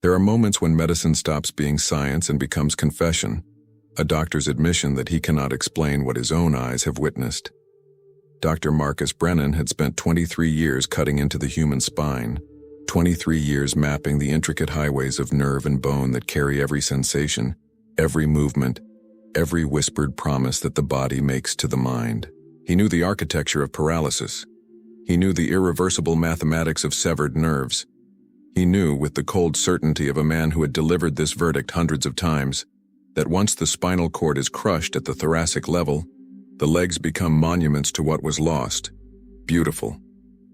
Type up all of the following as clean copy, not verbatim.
There are moments when medicine stops being science and becomes confession, a doctor's admission that he cannot explain what his own eyes have witnessed. Dr. Marcus Brennan had spent 23 years cutting into the human spine, 23 years mapping the intricate highways of nerve and bone that carry every sensation, every movement, every whispered promise that the body makes to the mind. He knew the architecture of paralysis. He knew the irreversible mathematics of severed nerves. He knew, with the cold certainty of a man who had delivered this verdict hundreds of times, that once the spinal cord is crushed at the thoracic level, the legs become monuments to what was lost, beautiful,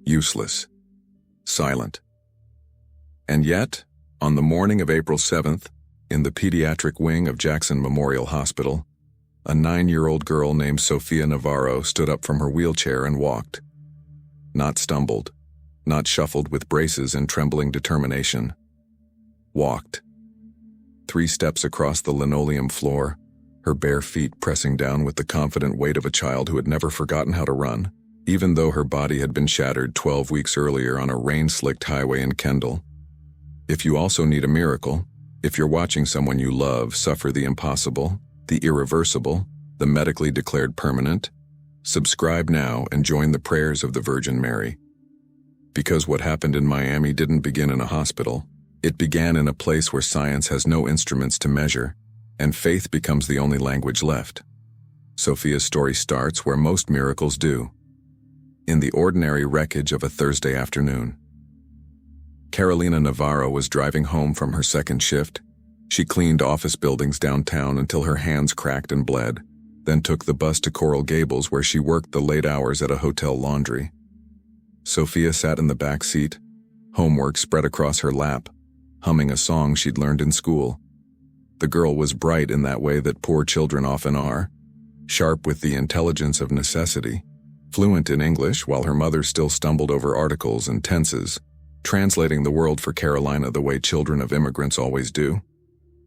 useless, silent. And yet, on the morning of April 7th, in the pediatric wing of Jackson Memorial Hospital, a 9-year-old girl named Sofia Navarro stood up from her wheelchair and walked. Not stumbled, not shuffled with braces and trembling determination. Walked. 3 steps across the linoleum floor, her bare feet pressing down with the confident weight of a child who had never forgotten how to run, even though her body had been shattered 12 weeks earlier on a rain-slicked highway in Kendall. If you also need a miracle, if you're watching someone you love suffer the impossible, the irreversible, the medically declared permanent, subscribe now and join the prayers of the Virgin Mary. Because what happened in Miami didn't begin in a hospital. It began in a place where science has no instruments to measure, and faith becomes the only language left. Sofia's story starts where most miracles do, in the ordinary wreckage of a Thursday afternoon. Carolina Navarro was driving home from her second shift. She cleaned office buildings downtown until her hands cracked and bled, then took the bus to Coral Gables where she worked the late hours at a hotel laundry. Sofia sat in the back seat, homework spread across her lap, humming a song she'd learned in school. The girl was bright in that way that poor children often are, sharp with the intelligence of necessity, fluent in English while her mother still stumbled over articles and tenses, translating the world for Carolina the way children of immigrants always do.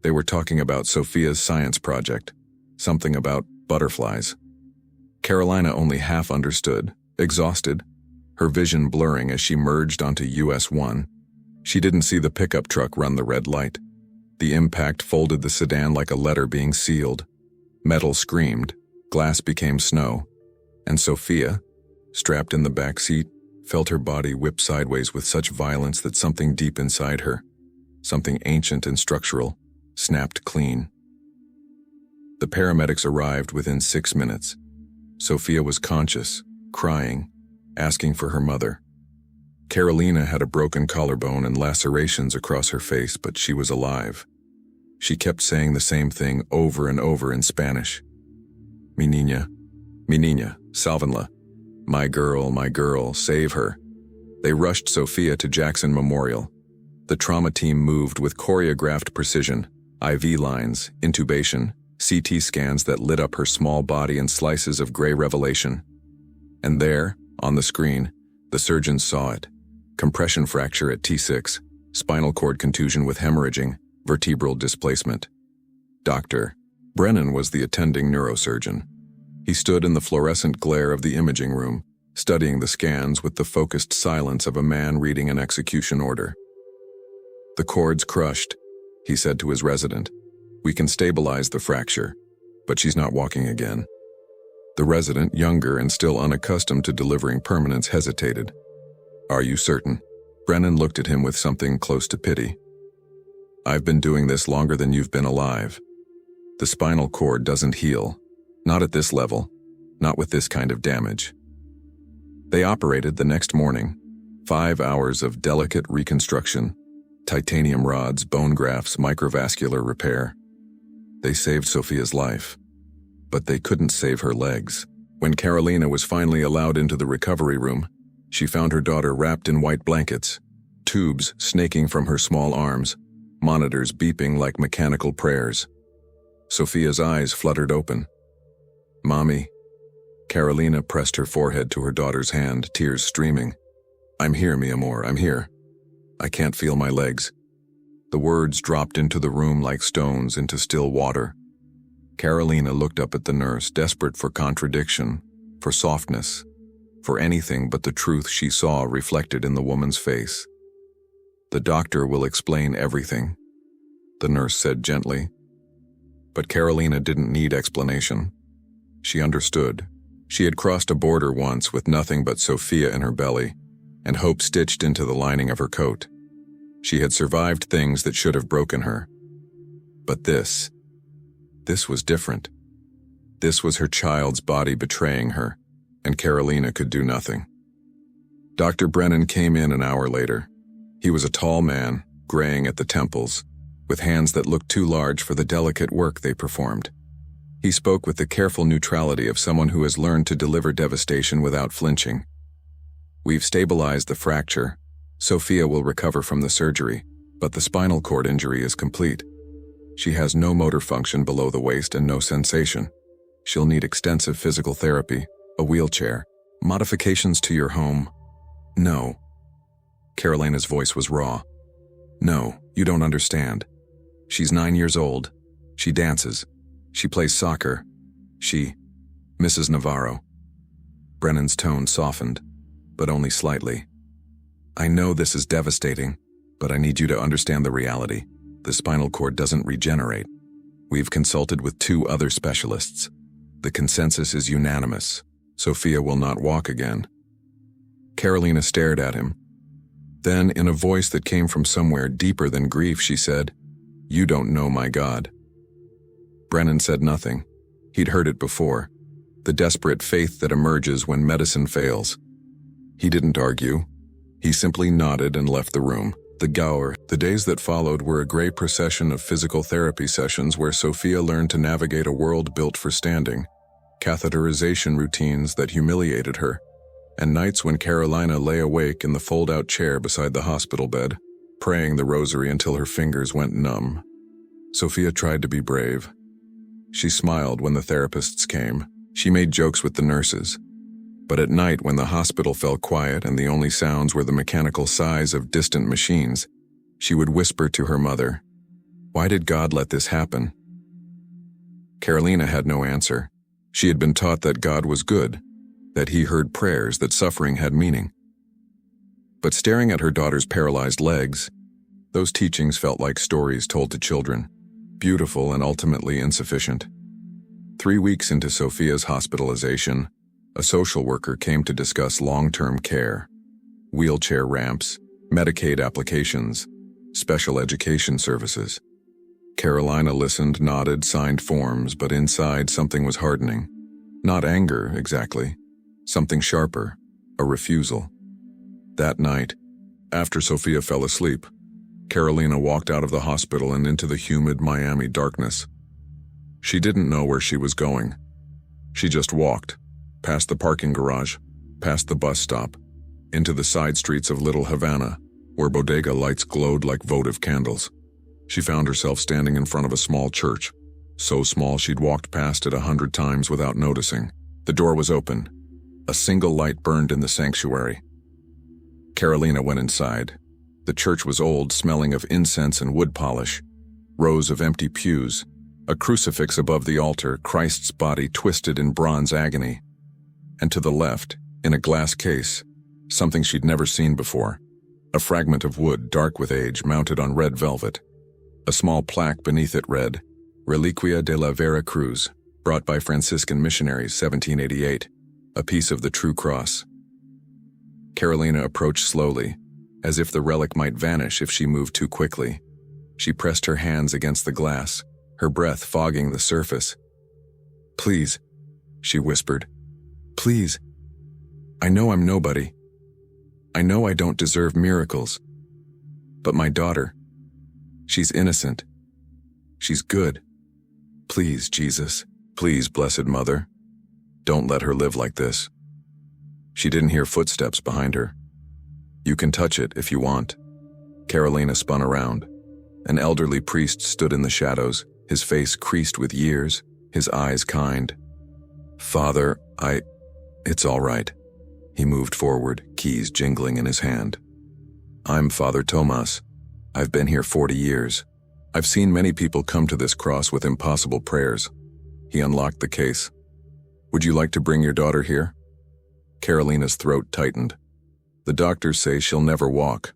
They were talking about Sofia's science project, something about butterflies. Carolina only half understood, exhausted, her vision blurring as she merged onto US 1. She didn't see the pickup truck run the red light. The impact folded the sedan like a letter being sealed. Metal screamed, glass became snow, and Sofia, strapped in the back seat, felt her body whip sideways with such violence that something deep inside her, something ancient and structural, snapped clean. The paramedics arrived within 6 minutes. Sofia was conscious, crying, asking for her mother. Carolina had a broken collarbone and lacerations across her face, but she was alive. She kept saying the same thing over and over in Spanish. Mi niña, sálvenla. My girl, save her. They rushed Sofia to Jackson Memorial. The trauma team moved with choreographed precision, IV lines, intubation, CT scans that lit up her small body in slices of gray revelation. And there, on the screen, the surgeons saw it. Compression fracture at T6, spinal cord contusion with hemorrhaging, vertebral displacement. Dr. Brennan was the attending neurosurgeon. He stood in the fluorescent glare of the imaging room, studying the scans with the focused silence of a man reading an execution order. The cord's crushed, he said to his resident. We can stabilize the fracture, but she's not walking again. The resident, younger and still unaccustomed to delivering permanence, hesitated. Are you certain? Brennan looked at him with something close to pity. I've been doing this longer than you've been alive. The spinal cord doesn't heal. Not at this level. Not with this kind of damage. They operated the next morning. 5 hours of delicate reconstruction. Titanium rods, bone grafts, microvascular repair. They saved Sofia's life. But they couldn't save her legs. When Carolina was finally allowed into the recovery room, she found her daughter wrapped in white blankets, tubes snaking from her small arms, monitors beeping like mechanical prayers. Sofia's eyes fluttered open. Mommy. Carolina pressed her forehead to her daughter's hand, tears streaming. I'm here, mi amor, I'm here. I can't feel my legs. The words dropped into the room like stones into still water. Carolina looked up at the nurse, desperate for contradiction, for softness, for anything but the truth she saw reflected in the woman's face. "The doctor will explain everything," the nurse said gently. But Carolina didn't need explanation. She understood. She had crossed a border once with nothing but Sophia in her belly and hope stitched into the lining of her coat. She had survived things that should have broken her. But this was different. This was her child's body betraying her, and Carolina could do nothing. Dr. Brennan came in an hour later. He was a tall man, graying at the temples, with hands that looked too large for the delicate work they performed. He spoke with the careful neutrality of someone who has learned to deliver devastation without flinching. "We've stabilized the fracture. Sophia will recover from the surgery, but the spinal cord injury is complete. She has no motor function below the waist and no sensation. She'll need extensive physical therapy, a wheelchair, modifications to your home." "No." Carolina's voice was raw. "No, you don't understand. She's 9 years old. She dances. She plays soccer. Mrs. Navarro." Brennan's tone softened, but only slightly. "I know this is devastating, but I need you to understand the reality. The spinal cord doesn't regenerate. We've consulted with 2 other specialists. The consensus is unanimous. Sophia will not walk again." Carolina stared at him. Then, in a voice that came from somewhere deeper than grief, she said, "You don't know my God." Brennan said nothing. He'd heard it before. The desperate faith that emerges when medicine fails. He didn't argue. He simply nodded and left the room. The days that followed were a gray procession of physical therapy sessions where Sophia learned to navigate a world built for standing, catheterization routines that humiliated her, and nights when Carolina lay awake in the fold-out chair beside the hospital bed, praying the rosary until her fingers went numb. Sophia tried to be brave. She smiled when the therapists came. She made jokes with the nurses. But at night, when the hospital fell quiet and the only sounds were the mechanical sighs of distant machines, she would whisper to her mother, "Why did God let this happen?" Carolina had no answer. She had been taught that God was good, that he heard prayers, that suffering had meaning. But staring at her daughter's paralyzed legs, those teachings felt like stories told to children, beautiful and ultimately insufficient. 3 weeks into Sophia's hospitalization, a social worker came to discuss long-term care, wheelchair ramps, Medicaid applications, special education services. Carolina listened, nodded, signed forms, but inside something was hardening. Not anger, exactly. Something sharper, a refusal. That night, after Sophia fell asleep, Carolina walked out of the hospital and into the humid Miami darkness. She didn't know where she was going. She just walked, past the parking garage, past the bus stop, into the side streets of Little Havana, where bodega lights glowed like votive candles. She found herself standing in front of a small church, so small she'd walked past it 100 times without noticing. The door was open. A single light burned in the sanctuary. Carolina went inside. The church was old, smelling of incense and wood polish. Rows of empty pews, a crucifix above the altar, Christ's body twisted in bronze agony. And to the left, in a glass case, something she'd never seen before. A fragment of wood, dark with age, mounted on red velvet. A small plaque beneath it read, "Reliquia de la Vera Cruz, brought by Franciscan missionaries, 1788, a piece of the true cross." Carolina approached slowly, as if the relic might vanish if she moved too quickly. She pressed her hands against the glass, her breath fogging the surface. "Please," she whispered. "Please. I know I'm nobody. I know I don't deserve miracles. But my daughter, she's innocent. She's good. Please, Jesus. Please, Blessed Mother. Don't let her live like this." She didn't hear footsteps behind her. "You can touch it if you want." Carolina spun around. An elderly priest stood in the shadows, his face creased with years, his eyes kind. "Father, It's all right." He moved forward, keys jingling in his hand. "I'm Father Tomas. I've been here 40 years. I've seen many people come to this cross with impossible prayers." He unlocked the case. "Would you like to bring your daughter here?" Carolina's throat tightened. "The doctors say she'll never walk."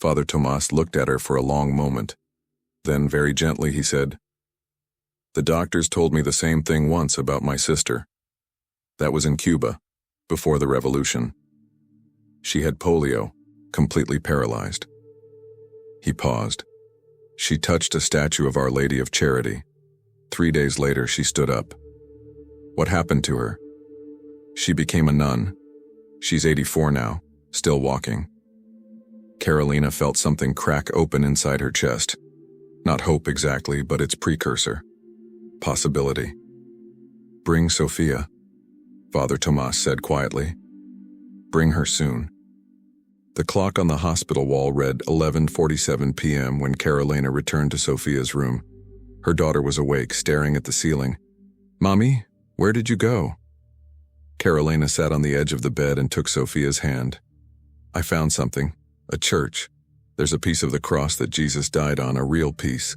Father Tomas looked at her for a long moment. Then, very gently, he said, "The doctors told me the same thing once about my sister. That was in Cuba, before the revolution. She had polio, completely paralyzed." He paused. "She touched a statue of Our Lady of Charity. 3 days later, she stood up. What happened to her? She became a nun. She's 84 now, still walking." Carolina felt something crack open inside her chest. Not hope exactly, but its precursor. Possibility. "Bring Sophia," Father Tomas said quietly. "Bring her soon." The clock on the hospital wall read 11:47 p.m. when Carolina returned to Sophia's room. Her daughter was awake, staring at the ceiling. "Mommy, where did you go?" Carolina sat on the edge of the bed and took Sophia's hand. "I found something. A church. There's a piece of the cross that Jesus died on, a real piece."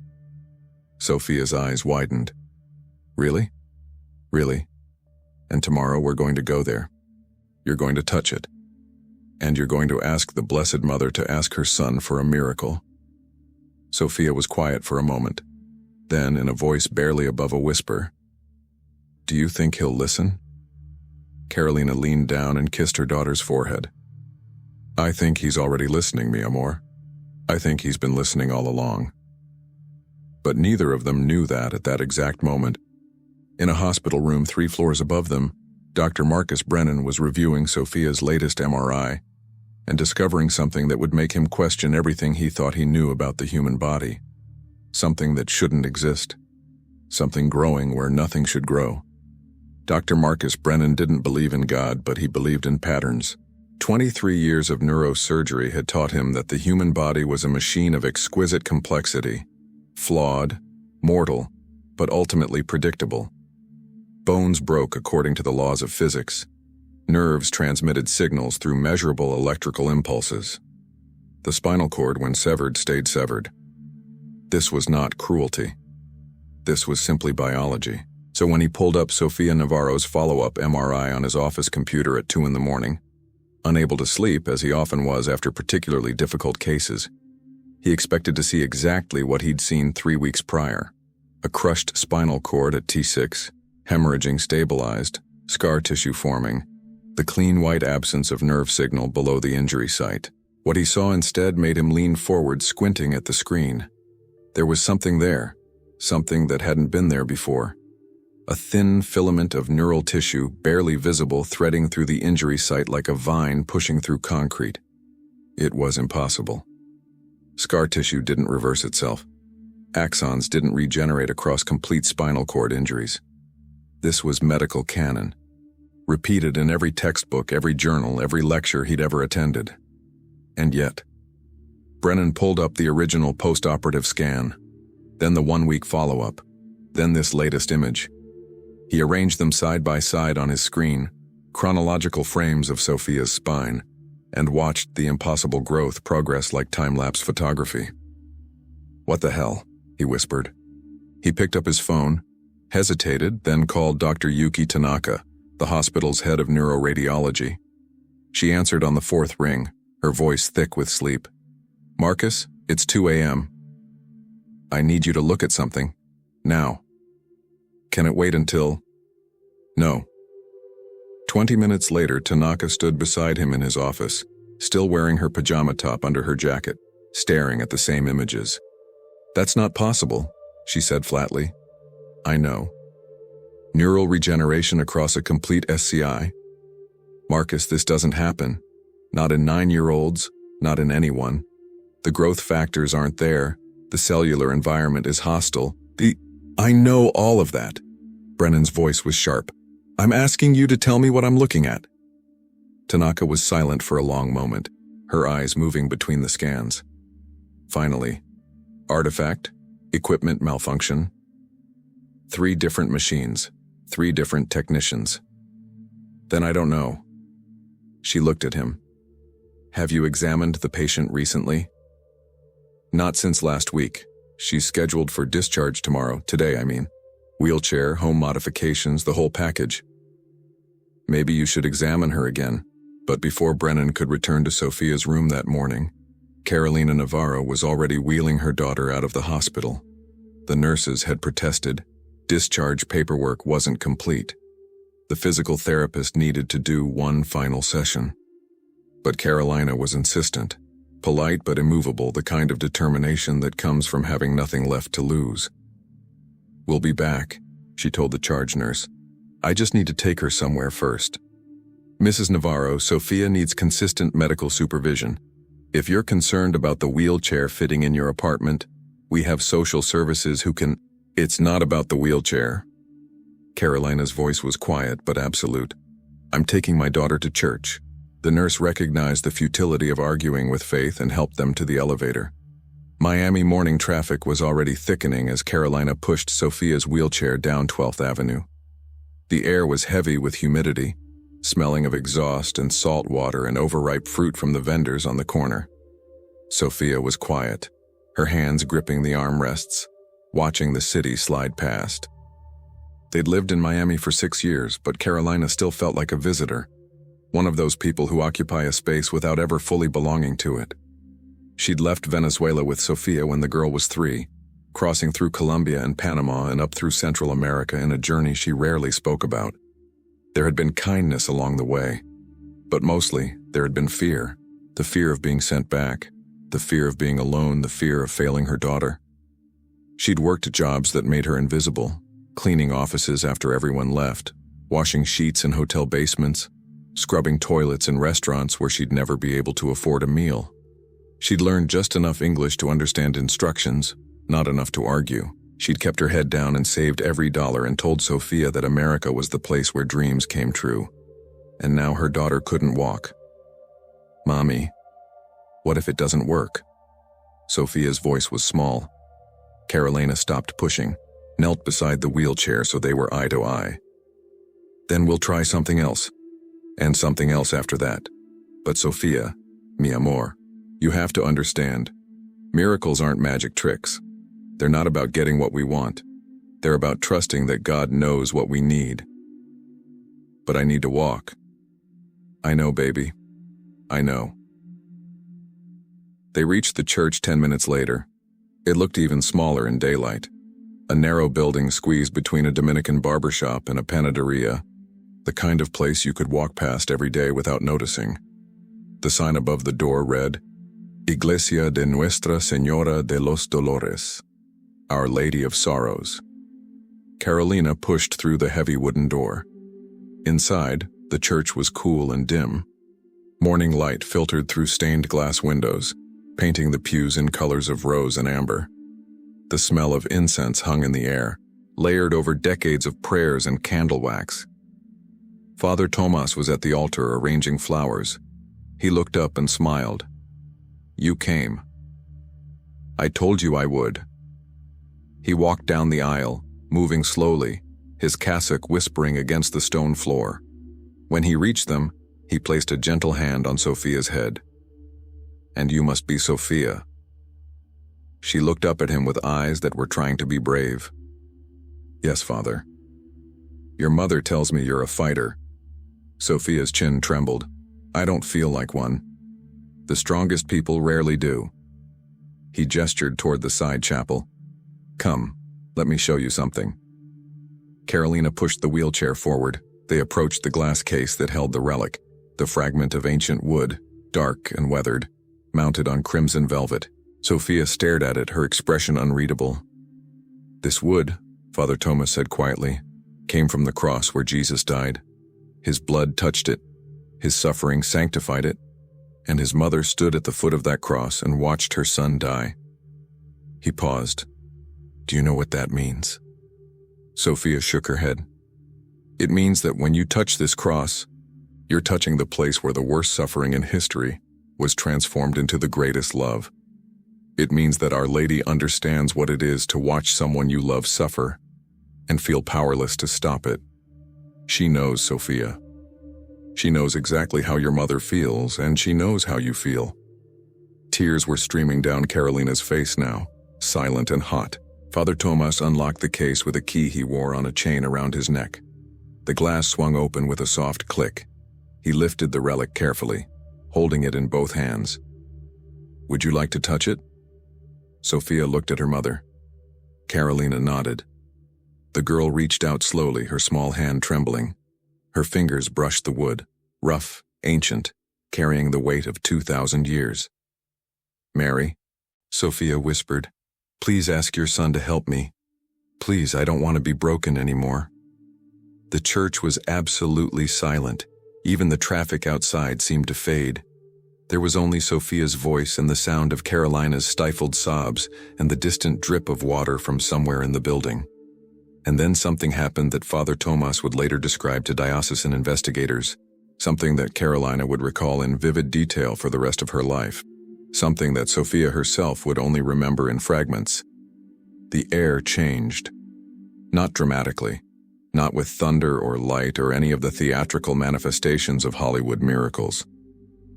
Sophia's eyes widened. "Really? Really? And tomorrow we're going to go there. You're going to touch it. And you're going to ask the Blessed Mother to ask her son for a miracle." Sophia was quiet for a moment. Then, in a voice barely above a whisper, "Do you think he'll listen?" Carolina leaned down and kissed her daughter's forehead. "I think he's already listening, mi amor. I think he's been listening all along." But neither of them knew that at that exact moment. In a hospital room 3 floors above them, Dr. Marcus Brennan was reviewing Sophia's latest MRI and discovering something that would make him question everything he thought he knew about the human body. Something that shouldn't exist. Something growing where nothing should grow. Dr. Marcus Brennan didn't believe in God, but he believed in patterns. 23 years of neurosurgery had taught him that the human body was a machine of exquisite complexity, flawed, mortal, but ultimately predictable. Bones broke according to the laws of physics. Nerves transmitted signals through measurable electrical impulses. The spinal cord, when severed, stayed severed. This was not cruelty. This was simply biology. So when he pulled up Sofia Navarro's follow-up MRI on his office computer at 2 in the morning, unable to sleep as he often was after particularly difficult cases, he expected to see exactly what he'd seen 3 weeks prior. A crushed spinal cord at T6, hemorrhaging stabilized, scar tissue forming, the clean white absence of nerve signal below the injury site. What he saw instead made him lean forward, squinting at the screen. There was something there, something that hadn't been there before. A thin filament of neural tissue, barely visible, threading through the injury site like a vine pushing through concrete. It was impossible. Scar tissue didn't reverse itself. Axons didn't regenerate across complete spinal cord injuries. This was medical canon, repeated in every textbook, every journal, every lecture he'd ever attended. And yet, Brennan pulled up the original post-operative scan, then the 1-week follow-up, then this latest image. He arranged them side by side on his screen, chronological frames of Sophia's spine, and watched the impossible growth progress like time-lapse photography. "What the hell?" he whispered. He picked up his phone, hesitated, then called Dr. Yuki Tanaka, the hospital's head of neuroradiology. She answered on the 4th ring, her voice thick with sleep. "Marcus, it's 2 a.m. I need you to look at something. Now. Can it wait until—" "No." 20 minutes later, Tanaka stood beside him in his office, still wearing her pajama top under her jacket, staring at the same images. "That's not possible," she said flatly. "I know. Neural regeneration across a complete SCI? Marcus, this doesn't happen. Not in 9-year-olds, not in anyone. The growth factors aren't there. The cellular environment is hostile. I know all of that." Brennan's voice was sharp. "I'm asking you to tell me what I'm looking at." Tanaka was silent for a long moment, her eyes moving between the scans. Finally, "Artifact? Equipment malfunction? 3 different machines, 3 different technicians. Then I don't know." She looked at him. "Have you examined the patient recently?" "Not since last week. She's scheduled for discharge tomorrow, today I mean. Wheelchair, home modifications, the whole package." "Maybe you should examine her again." But before Brennan could return to Sophia's room that morning, Carolina Navarro was already wheeling her daughter out of the hospital. The nurses had protested. Discharge paperwork wasn't complete. The physical therapist needed to do one final session. But Carolina was insistent, polite but immovable, the kind of determination that comes from having nothing left to lose. "We'll be back," she told the charge nurse. "I just need to take her somewhere first. Mrs. Navarro, Sophia needs consistent medical supervision. If you're concerned about the wheelchair fitting in your apartment, we have social services who can—" "It's not about the wheelchair." Carolina's voice was quiet but absolute. "I'm taking my daughter to church." The nurse recognized the futility of arguing with Faith and helped them to the elevator. Miami morning traffic was already thickening as Carolina pushed Sophia's wheelchair down 12th Avenue. The air was heavy with humidity, smelling of exhaust and salt water and overripe fruit from the vendors on the corner. Sophia was quiet, her hands gripping the armrests, watching the city slide past. They'd lived in Miami for 6 years, but Carolina still felt like a visitor, one of those people who occupy a space without ever fully belonging to it. She'd left Venezuela with Sophia when the girl was 3, crossing through Colombia and Panama and up through Central America in a journey she rarely spoke about. There had been kindness along the way, but mostly there had been fear. The fear of being sent back, the fear of being alone, the fear of failing her daughter. She'd worked jobs that made her invisible, cleaning offices after everyone left, washing sheets in hotel basements, scrubbing toilets in restaurants where she'd never be able to afford a meal. She'd learned just enough English to understand instructions, not enough to argue. She'd kept her head down and saved every dollar and told Sophia that America was the place where dreams came true. And now her daughter couldn't walk. "Mommy, what if it doesn't work?" Sophia's voice was small. Carolina stopped pushing, knelt beside the wheelchair so they were eye to eye. "Then we'll try something else. And something else after that. But Sophia, mi amor, you have to understand, miracles aren't magic tricks. They're not about getting what we want. They're about trusting that God knows what we need." "But I need to walk." "I know, baby. I know." They reached the church 10 minutes later. It looked even smaller in daylight. A narrow building squeezed between a Dominican barbershop and a panaderia, the kind of place you could walk past every day without noticing. The sign above the door read, "Iglesia de Nuestra Señora de los Dolores," Our Lady of Sorrows. Carolina pushed through the heavy wooden door. Inside, the church was cool and dim. Morning light filtered through stained glass windows, painting the pews in colors of rose and amber. The smell of incense hung in the air, layered over decades of prayers and candle wax. Father Tomas was at the altar arranging flowers. He looked up and smiled. "You came. I told you I would." He walked down the aisle, moving slowly, his cassock whispering against the stone floor. When he reached them, he placed a gentle hand on Sophia's head. "And you must be Sophia." She looked up at him with eyes that were trying to be brave. "Yes, Father. Your mother tells me you're a fighter." Sophia's chin trembled. "I don't feel like one. The strongest people rarely do." He gestured toward the side chapel. "Come, let me show you something." Carolina pushed the wheelchair forward. They approached the glass case that held the relic, the fragment of ancient wood, dark and weathered, mounted on crimson velvet. Sophia stared at it, her expression unreadable. "This wood," Father Thomas said quietly, "came from the cross where Jesus died. His blood touched it, his suffering sanctified it, and his mother stood at the foot of that cross and watched her son die." He paused. "Do you know what that means?" Sophia shook her head. "It means that when you touch this cross, you're touching the place where the worst suffering in history was transformed into the greatest love. It means that Our Lady understands what it is to watch someone you love suffer and feel powerless to stop it. She knows, Sophia. She knows exactly how your mother feels, and she knows how you feel." Tears were streaming down Carolina's face now, silent and hot. Father Tomas unlocked the case with a key he wore on a chain around his neck. The glass swung open with a soft click. He lifted the relic carefully, holding it in both hands. Would you like to touch it? Sophia looked at her mother. Carolina nodded. The girl reached out slowly, her small hand trembling. Her fingers brushed the wood, rough, ancient, carrying the weight of 2,000 years. Mary, Sophia whispered, please ask your son to help me. Please, I don't want to be broken anymore. The church was absolutely silent. Even the traffic outside seemed to fade. There was only Sophia's voice and the sound of Carolina's stifled sobs and the distant drip of water from somewhere in the building. And then something happened that Father Tomas would later describe to diocesan investigators, something that Carolina would recall in vivid detail for the rest of her life, something that Sophia herself would only remember in fragments. The air changed. Not dramatically, not with thunder or light or any of the theatrical manifestations of Hollywood miracles.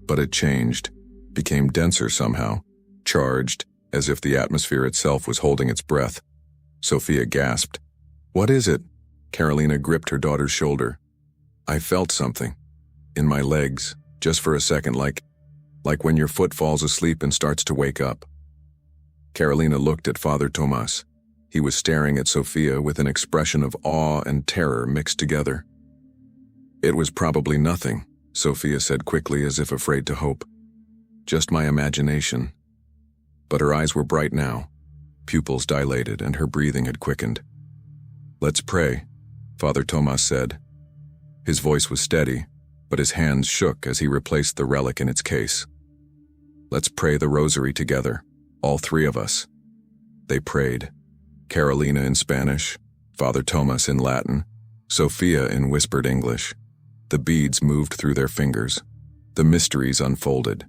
But it changed, became denser somehow, charged, as if the atmosphere itself was holding its breath. Sophia gasped. What is it? Carolina gripped her daughter's shoulder. I felt something. In my legs, just for a second, like when your foot falls asleep and starts to wake up. Carolina looked at Father Tomas. He was staring at Sophia with an expression of awe and terror mixed together. It was probably nothing, Sophia said quickly as if afraid to hope. Just my imagination. But her eyes were bright now, pupils dilated, and her breathing had quickened. Let's pray, Father Tomas said. His voice was steady, but his hands shook as he replaced the relic in its case. Let's pray the rosary together, all three of us. They prayed. Carolina in Spanish, Father Tomas in Latin, Sophia in whispered English. The beads moved through their fingers. The mysteries unfolded.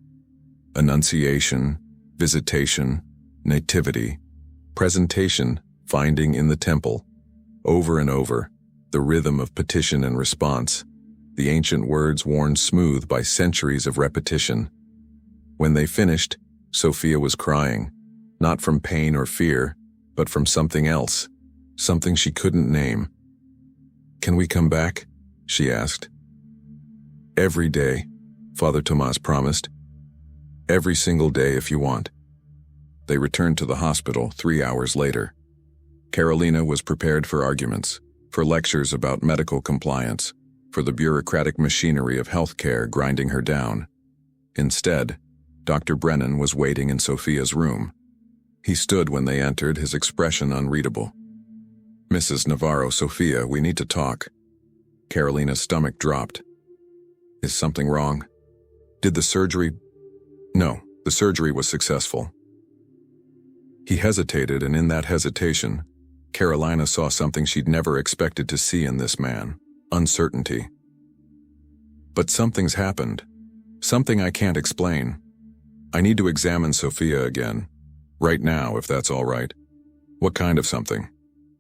Annunciation, visitation, nativity, presentation, finding in the temple. Over and over, the rhythm of petition and response, the ancient words worn smooth by centuries of repetition. When they finished, Sophia was crying, not from pain or fear, but from something else, something she couldn't name. Can we come back? She asked. Every day, Father Tomas promised. Every single day if you want. They returned to the hospital 3 hours later. Carolina was prepared for arguments, for lectures about medical compliance, for the bureaucratic machinery of healthcare grinding her down. Instead, Dr. Brennan was waiting in Sophia's room. He stood when they entered, his expression unreadable. Mrs. Navarro, Sophia, we need to talk. Carolina's stomach dropped. Is something wrong? Did the surgery... No, the surgery was successful. He hesitated, and in that hesitation, Carolina saw something she'd never expected to see in this man: uncertainty. But something's happened. Something I can't explain. I need to examine Sophia again. Right now, if that's all right. What kind of something?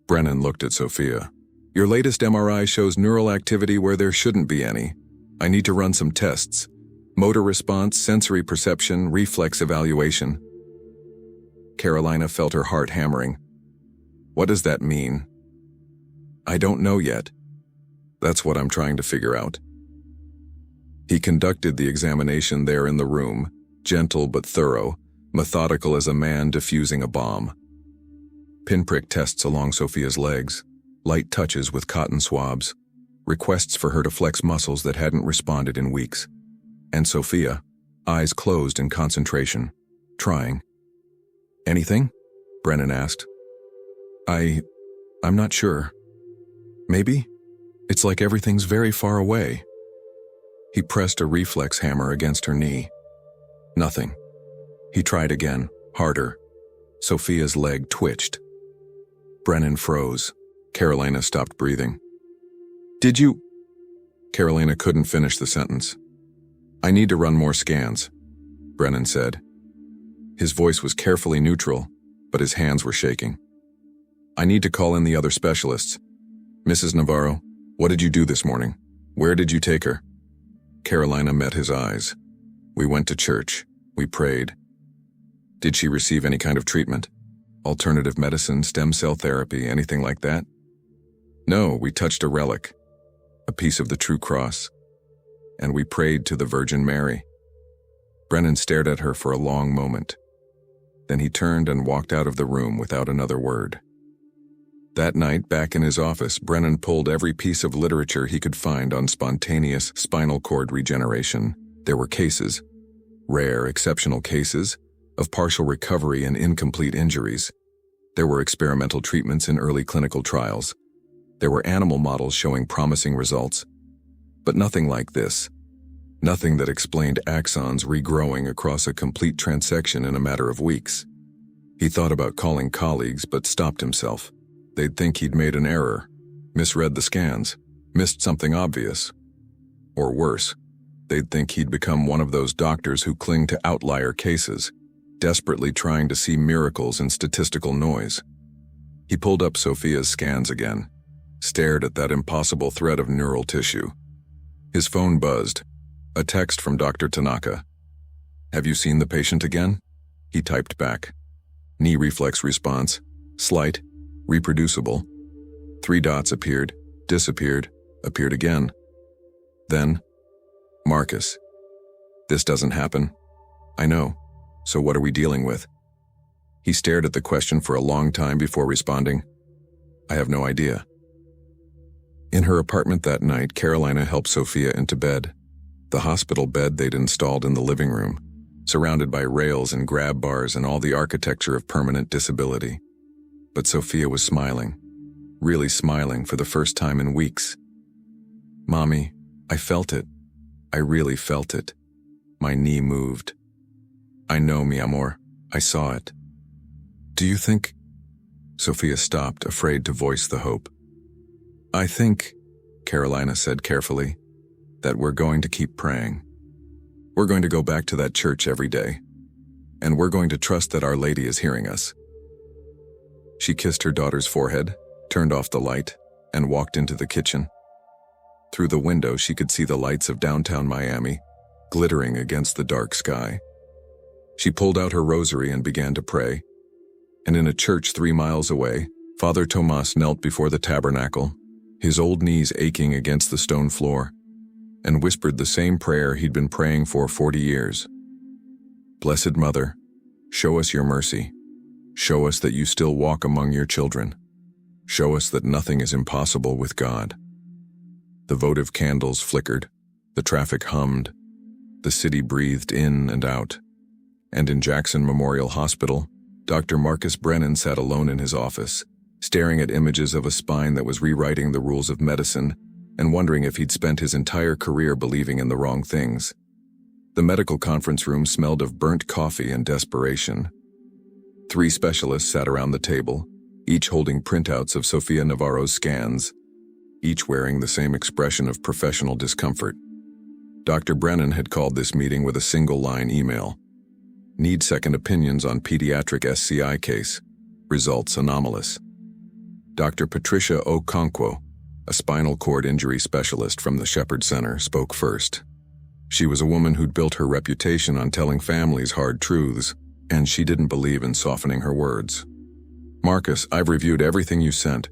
Brennan looked at Sophia. Your latest MRI shows neural activity where there shouldn't be any. I need to run some tests. Motor response, sensory perception, reflex evaluation. Carolina felt her heart hammering. What does that mean? I don't know yet. That's what I'm trying to figure out. He conducted the examination there in the room, gentle but thorough, methodical as a man defusing a bomb. Pinprick tests along Sophia's legs, light touches with cotton swabs, requests for her to flex muscles that hadn't responded in weeks. And Sophia, eyes closed in concentration, trying. Anything? Brennan asked. I'm not sure. Maybe? It's like everything's very far away. He pressed a reflex hammer against her knee. Nothing. He tried again, harder. Sophia's leg twitched. Brennan froze. Carolina stopped breathing. Did you... Carolina couldn't finish the sentence. I need to run more scans, Brennan said. His voice was carefully neutral, but his hands were shaking. I need to call in the other specialists. Mrs. Navarro, what did you do this morning? Where did you take her? Carolina met his eyes. We went to church. We prayed. Did she receive any kind of treatment? Alternative medicine, stem cell therapy, anything like that? No, we touched a relic, a piece of the true cross, and we prayed to the Virgin Mary. Brennan stared at her for a long moment. Then he turned and walked out of the room without another word. That night, back in his office, Brennan pulled every piece of literature he could find on spontaneous spinal cord regeneration. There were cases, rare, exceptional cases, of partial recovery and incomplete injuries. There were experimental treatments in early clinical trials. There were animal models showing promising results. But nothing like this. Nothing that explained axons regrowing across a complete transection in a matter of weeks. He thought about calling colleagues but stopped himself. They'd think he'd made an error, misread the scans, missed something obvious. Or worse, they'd think he'd become one of those doctors who cling to outlier cases, desperately trying to see miracles in statistical noise. He pulled up Sophia's scans again, stared at that impossible thread of neural tissue. His phone buzzed. A text from Dr. Tanaka. "Have you seen the patient again?" He typed back. Knee reflex response. Slight. Reproducible. 3 dots appeared, disappeared, appeared again. Then, "Marcus. This doesn't happen." "I know. So what are we dealing with?" He stared at the question for a long time before responding. "I have no idea." In her apartment that night, Carolina helped Sophia into bed. The hospital bed they'd installed in the living room, surrounded by rails and grab bars and all the architecture of permanent disability. But Sophia was smiling, really smiling for the first time in weeks. "Mommy, I felt it. I really felt it. My knee moved. I know, mi amor. I saw it." "Do you think—" Sophia stopped, afraid to voice the hope. "I think," Carolina said carefully, "that we're going to keep praying. We're going to go back to that church every day. And we're going to trust that Our Lady is hearing us." She kissed her daughter's forehead, turned off the light, and walked into the kitchen. Through the window, she could see the lights of downtown Miami, glittering against the dark sky. She pulled out her rosary and began to pray. And in a church 3 miles away, Father Tomas knelt before the tabernacle, his old knees aching against the stone floor, and whispered the same prayer he'd been praying for 40 years. "Blessed Mother, show us your mercy. Show us that you still walk among your children. Show us that nothing is impossible with God." The votive candles flickered, the traffic hummed, the city breathed in and out. And in Jackson Memorial Hospital, Dr. Marcus Brennan sat alone in his office, staring at images of a spine that was rewriting the rules of medicine and wondering if he'd spent his entire career believing in the wrong things. The medical conference room smelled of burnt coffee and desperation. 3 specialists sat around the table, each holding printouts of Sofia Navarro's scans, each wearing the same expression of professional discomfort. Dr. Brennan had called this meeting with a single-line email. "Need second opinions on pediatric SCI case. Results anomalous." Dr. Patricia Okonkwo, a spinal cord injury specialist from the Shepherd Center, spoke first. She was a woman who'd built her reputation on telling families hard truths, and she didn't believe in softening her words. "Marcus, I've reviewed everything you sent.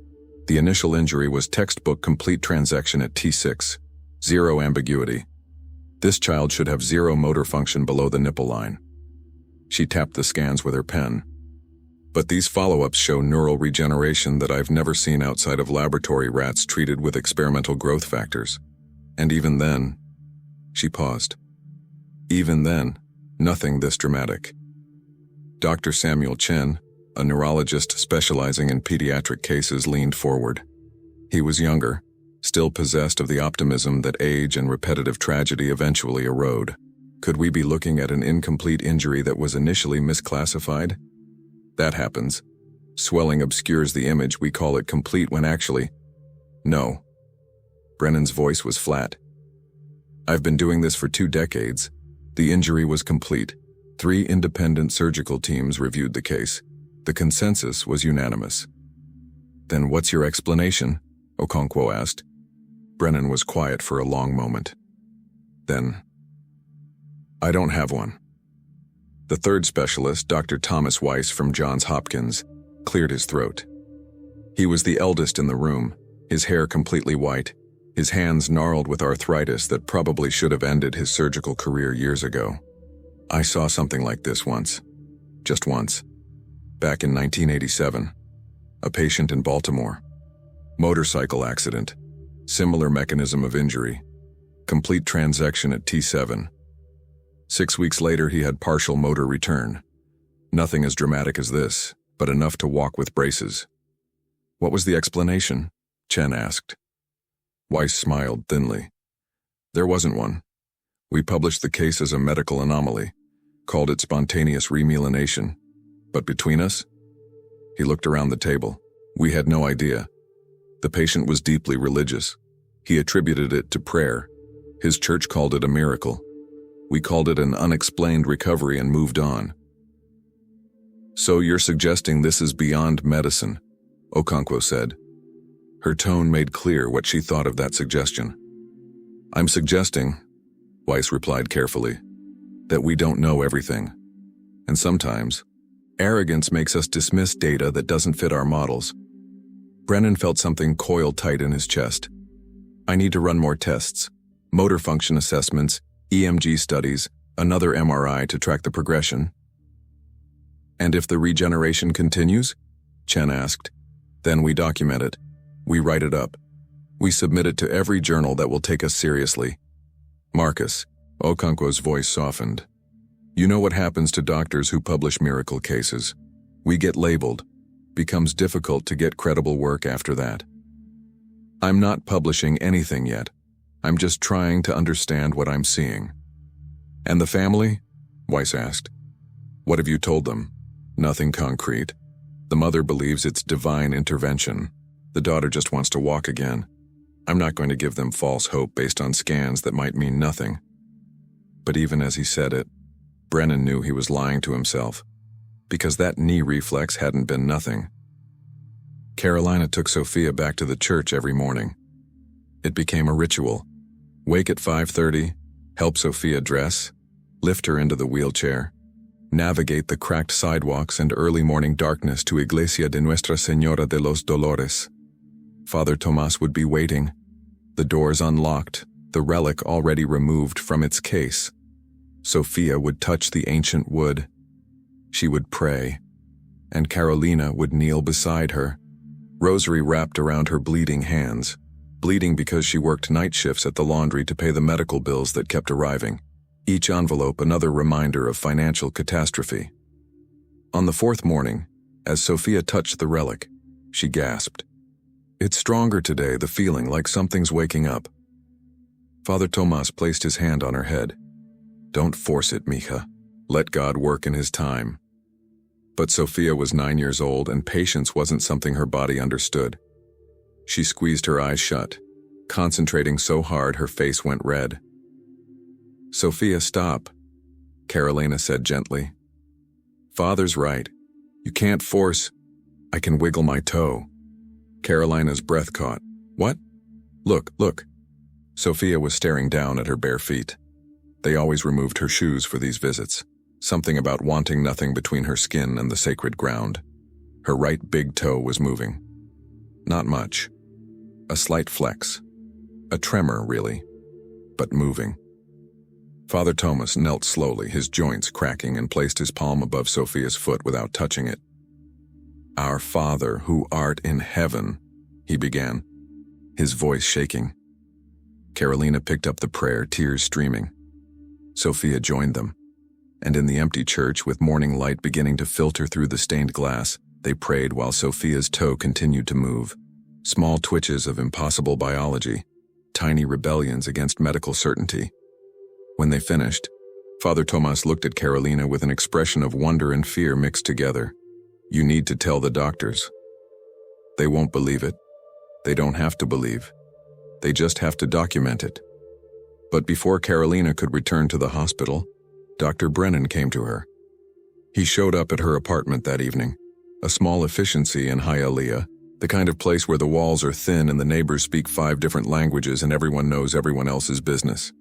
The initial injury was textbook complete transection at T6. 0 ambiguity. This child should have 0 motor function below the nipple line." She tapped the scans with her pen. "But these follow-ups show neural regeneration that I've never seen outside of laboratory rats treated with experimental growth factors. And even then—" She paused. "Even then, nothing this dramatic." Dr. Samuel Chen, a neurologist specializing in pediatric cases, leaned forward. He was younger, still possessed of the optimism that age and repetitive tragedy eventually erode. "Could we be looking at an incomplete injury that was initially misclassified? That happens. Swelling obscures the image, we call it complete when actually—" "No." Brennan's voice was flat. "I've been doing this for 2 decades. The injury was complete. 3 independent surgical teams reviewed the case. The consensus was unanimous." "Then what's your explanation?" Okonkwo asked. Brennan was quiet for a long moment. Then, "I don't have one." The third specialist, Dr. Thomas Weiss from Johns Hopkins, cleared his throat. He was the eldest in the room, his hair completely white, his hands gnarled with arthritis that probably should have ended his surgical career years ago. I saw something like this once. Just once. Back in 1987. A patient in Baltimore. Motorcycle accident. Similar mechanism of injury. Complete transection at T7. 6 weeks later, he had partial motor return. Nothing as dramatic as this, but enough to walk with braces. What was the explanation? Chen asked. Weiss smiled thinly. There wasn't one. We published the case as a medical anomaly, called it spontaneous remyelination. But between us? He looked around the table. We had no idea. The patient was deeply religious. He attributed it to prayer. His church called it a miracle. We called it an unexplained recovery and moved on. So you're suggesting this is beyond medicine, Okonkwo said. Her tone made clear what she thought of that suggestion. I'm suggesting, Weiss replied carefully, that we don't know everything. And sometimes, arrogance makes us dismiss data that doesn't fit our models. Brennan felt something coil tight in his chest. I need to run more tests, motor function assessments, EMG studies, another MRI to track the progression. And if the regeneration continues? Chen asked. Then we document it. We write it up. We submit it to every journal that will take us seriously. Marcus, Okonkwo's voice softened. You know what happens to doctors who publish miracle cases. We get labeled. Becomes difficult to get credible work after that. I'm not publishing anything yet. I'm just trying to understand what I'm seeing. And the family? Weiss asked. What have you told them? Nothing concrete. The mother believes it's divine intervention. The daughter just wants to walk again. I'm not going to give them false hope based on scans that might mean nothing. But even as he said it, Brennan knew he was lying to himself, because that knee reflex hadn't been nothing. Carolina took Sophia back to the church every morning. It became a ritual. Wake at 5:30, help Sophia dress, lift her into the wheelchair, navigate the cracked sidewalks and early morning darkness to Iglesia de Nuestra Señora de los Dolores. Father Tomas would be waiting, the doors unlocked, the relic already removed from its case. Sophia would touch the ancient wood. She would pray, and Carolina would kneel beside her, rosary wrapped around her bleeding hands, bleeding because she worked night shifts at the laundry to pay the medical bills that kept arriving, each envelope another reminder of financial catastrophe. On the fourth morning, as Sophia touched the relic, she gasped. It's stronger today, the feeling like something's waking up. Father Tomas placed his hand on her head. Don't force it, mija. Let God work in his time. But Sophia was 9 years old and patience wasn't something her body understood. She squeezed her eyes shut, concentrating so hard her face went red. Sophia, stop, Carolina said gently. Father's right. You can't force. I can wiggle my toe. Carolina's breath caught. What? Look. Sophia was staring down at her bare feet. They always removed her shoes for these visits. Something about wanting nothing between her skin and the sacred ground. Her right big toe was moving. Not much. A slight flex. A tremor, really. But moving. Father Tomas knelt slowly, his joints cracking, and placed his palm above Sophia's foot without touching it. Our Father, who art in heaven, he began, his voice shaking. Carolina picked up the prayer, tears streaming. Sophia joined them, and in the empty church, with morning light beginning to filter through the stained glass, they prayed while Sophia's toe continued to move. Small twitches of impossible biology, tiny rebellions against medical certainty. When they finished, Father Tomas looked at Carolina with an expression of wonder and fear mixed together. You need to tell the doctors. They won't believe it. They don't have to believe. They just have to document it. But before Carolina could return to the hospital, Dr. Brennan came to her. He showed up at her apartment that evening, a small efficiency in Hialeah, the kind of place where the walls are thin and the neighbors speak 5 different languages and everyone knows everyone else's business.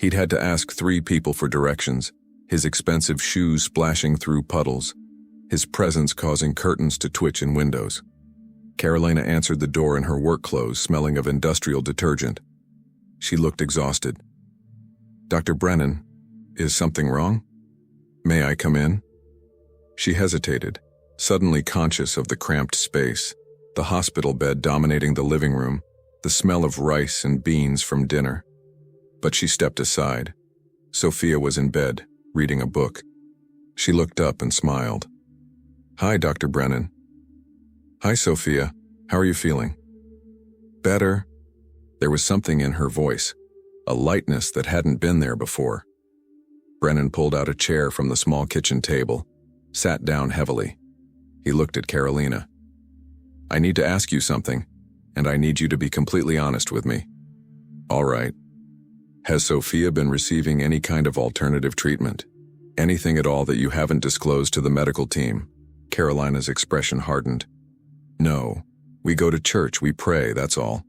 He'd had to ask 3 people for directions, his expensive shoes splashing through puddles, his presence causing curtains to twitch in windows. Carolina answered the door in her work clothes, smelling of industrial detergent. She looked exhausted. Dr. Brennan, is something wrong? May I come in? She hesitated, suddenly conscious of the cramped space, the hospital bed dominating the living room, the smell of rice and beans from dinner. But she stepped aside. Sophia was in bed, reading a book. She looked up and smiled. Hi, Dr. Brennan. Hi, Sophia. How are you feeling? Better. There was something in her voice, a lightness that hadn't been there before. Brennan pulled out a chair from the small kitchen table, sat down heavily. He looked at Carolina. I need to ask you something, and I need you to be completely honest with me. All right. Has Sophia been receiving any kind of alternative treatment? Anything at all that you haven't disclosed to the medical team? Carolina's expression hardened. No. We go to church, we pray, that's all.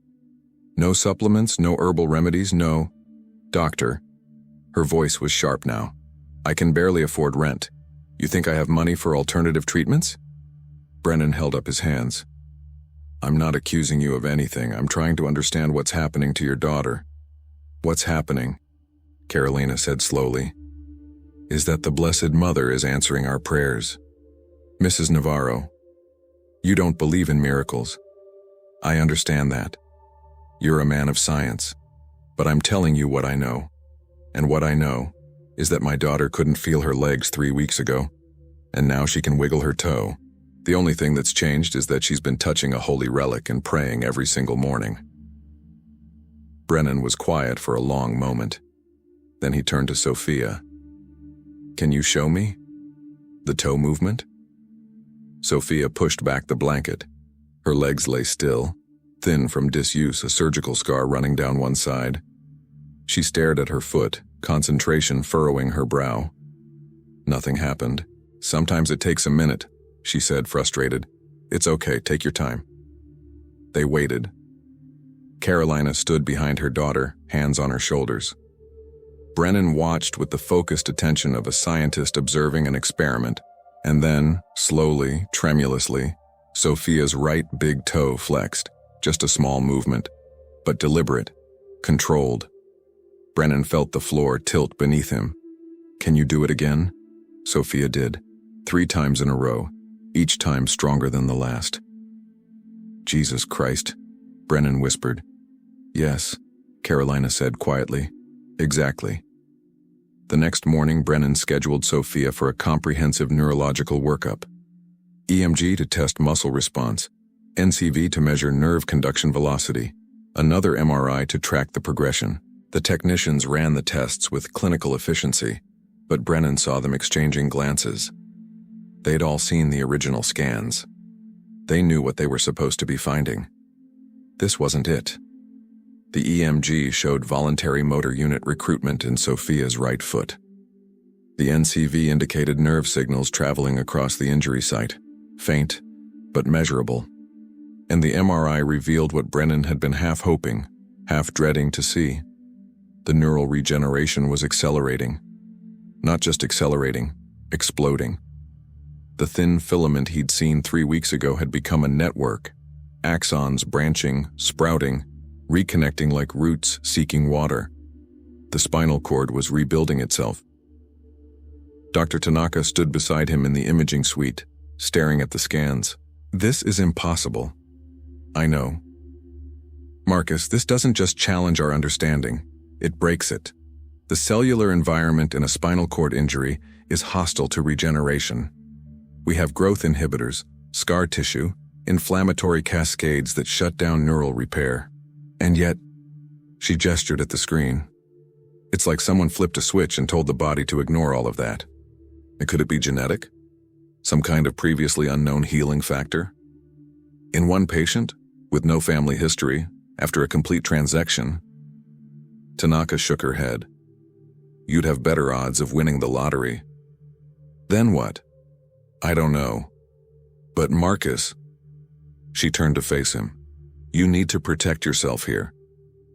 No supplements, no herbal remedies, no. Doctor. Her voice was sharp now. I can barely afford rent. You think I have money for alternative treatments? Brennan held up his hands. I'm not accusing you of anything. I'm trying to understand what's happening to your daughter. What's happening, Carolina said slowly, is that the Blessed Mother is answering our prayers. Mrs. Navarro, you don't believe in miracles. I understand that. You're a man of science. But I'm telling you what I know. And what I know is that my daughter couldn't feel her legs 3 weeks ago, and now she can wiggle her toe. The only thing that's changed is that she's been touching a holy relic and praying every single morning. Brennan was quiet for a long moment. Then he turned to Sophia. Can you show me? The toe movement? Sophia pushed back the blanket. Her legs lay still, thin from disuse, a surgical scar running down one side. She stared at her foot, concentration furrowing her brow. Nothing happened. Sometimes it takes a minute, she said, frustrated. It's okay, take your time. They waited. Carolina stood behind her daughter, hands on her shoulders. Brennan watched with the focused attention of a scientist observing an experiment, and then, slowly, tremulously, Sophia's right big toe flexed, just a small movement, but deliberate, controlled. Brennan felt the floor tilt beneath him. Can you do it again? Sophia did, 3 times in a row, each time stronger than the last. Jesus Christ, Brennan whispered. Yes, Carolina said quietly. Exactly. The next morning, Brennan scheduled Sophia for a comprehensive neurological workup. EMG to test muscle response, NCV to measure nerve conduction velocity, another MRI to track the progression. The technicians ran the tests with clinical efficiency, but Brennan saw them exchanging glances. They'd all seen the original scans. They knew what they were supposed to be finding. This wasn't it. The EMG showed voluntary motor unit recruitment in Sophia's right foot. The NCV indicated nerve signals traveling across the injury site, faint, but measurable. And the MRI revealed what Brennan had been half hoping, half dreading to see. The neural regeneration was accelerating. Not just accelerating, exploding. The thin filament he'd seen 3 weeks ago had become a network, axons branching, sprouting, reconnecting like roots seeking water. The spinal cord was rebuilding itself. Dr. Tanaka stood beside him in the imaging suite, staring at the scans. This is impossible. I know. Marcus, this doesn't just challenge our understanding, it breaks it. The cellular environment in a spinal cord injury is hostile to regeneration. We have growth inhibitors, scar tissue, inflammatory cascades that shut down neural repair. And yet, she gestured at the screen. It's like someone flipped a switch and told the body to ignore all of that. And could it be genetic? Some kind of previously unknown healing factor? In one patient, with no family history, after a complete transection, Tanaka shook her head. You'd have better odds of winning the lottery. Then what? I don't know. But Marcus, she turned to face him. You need to protect yourself here.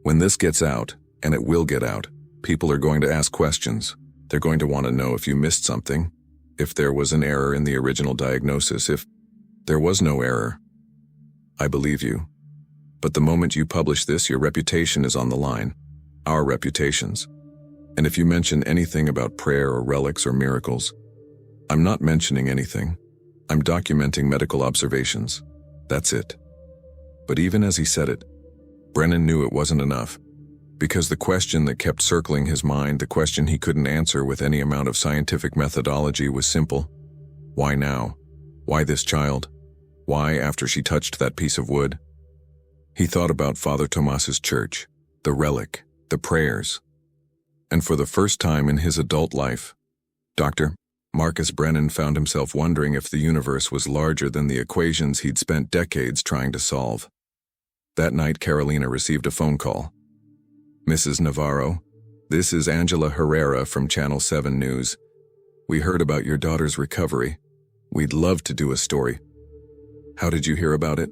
When this gets out, and it will get out, people are going to ask questions. They're going to want to know if you missed something, if there was an error in the original diagnosis, if there was no error. I believe you. But the moment you publish this, your reputation is on the line. Our reputations. And if you mention anything about prayer or relics or miracles, I'm not mentioning anything. I'm documenting medical observations. That's it. But even as he said it, Brennan knew it wasn't enough. Because the question that kept circling his mind, the question he couldn't answer with any amount of scientific methodology, was simple. Why now? Why this child? Why after she touched that piece of wood? He thought about Father Tomas's church, the relic, the prayers. And for the first time in his adult life, Dr. Marcus Brennan found himself wondering if the universe was larger than the equations he'd spent decades trying to solve. That night, Carolina received a phone call. "Mrs. Navarro, this is Angela Herrera from Channel 7 News. We heard about your daughter's recovery. We'd love to do a story." "How did you hear about it?"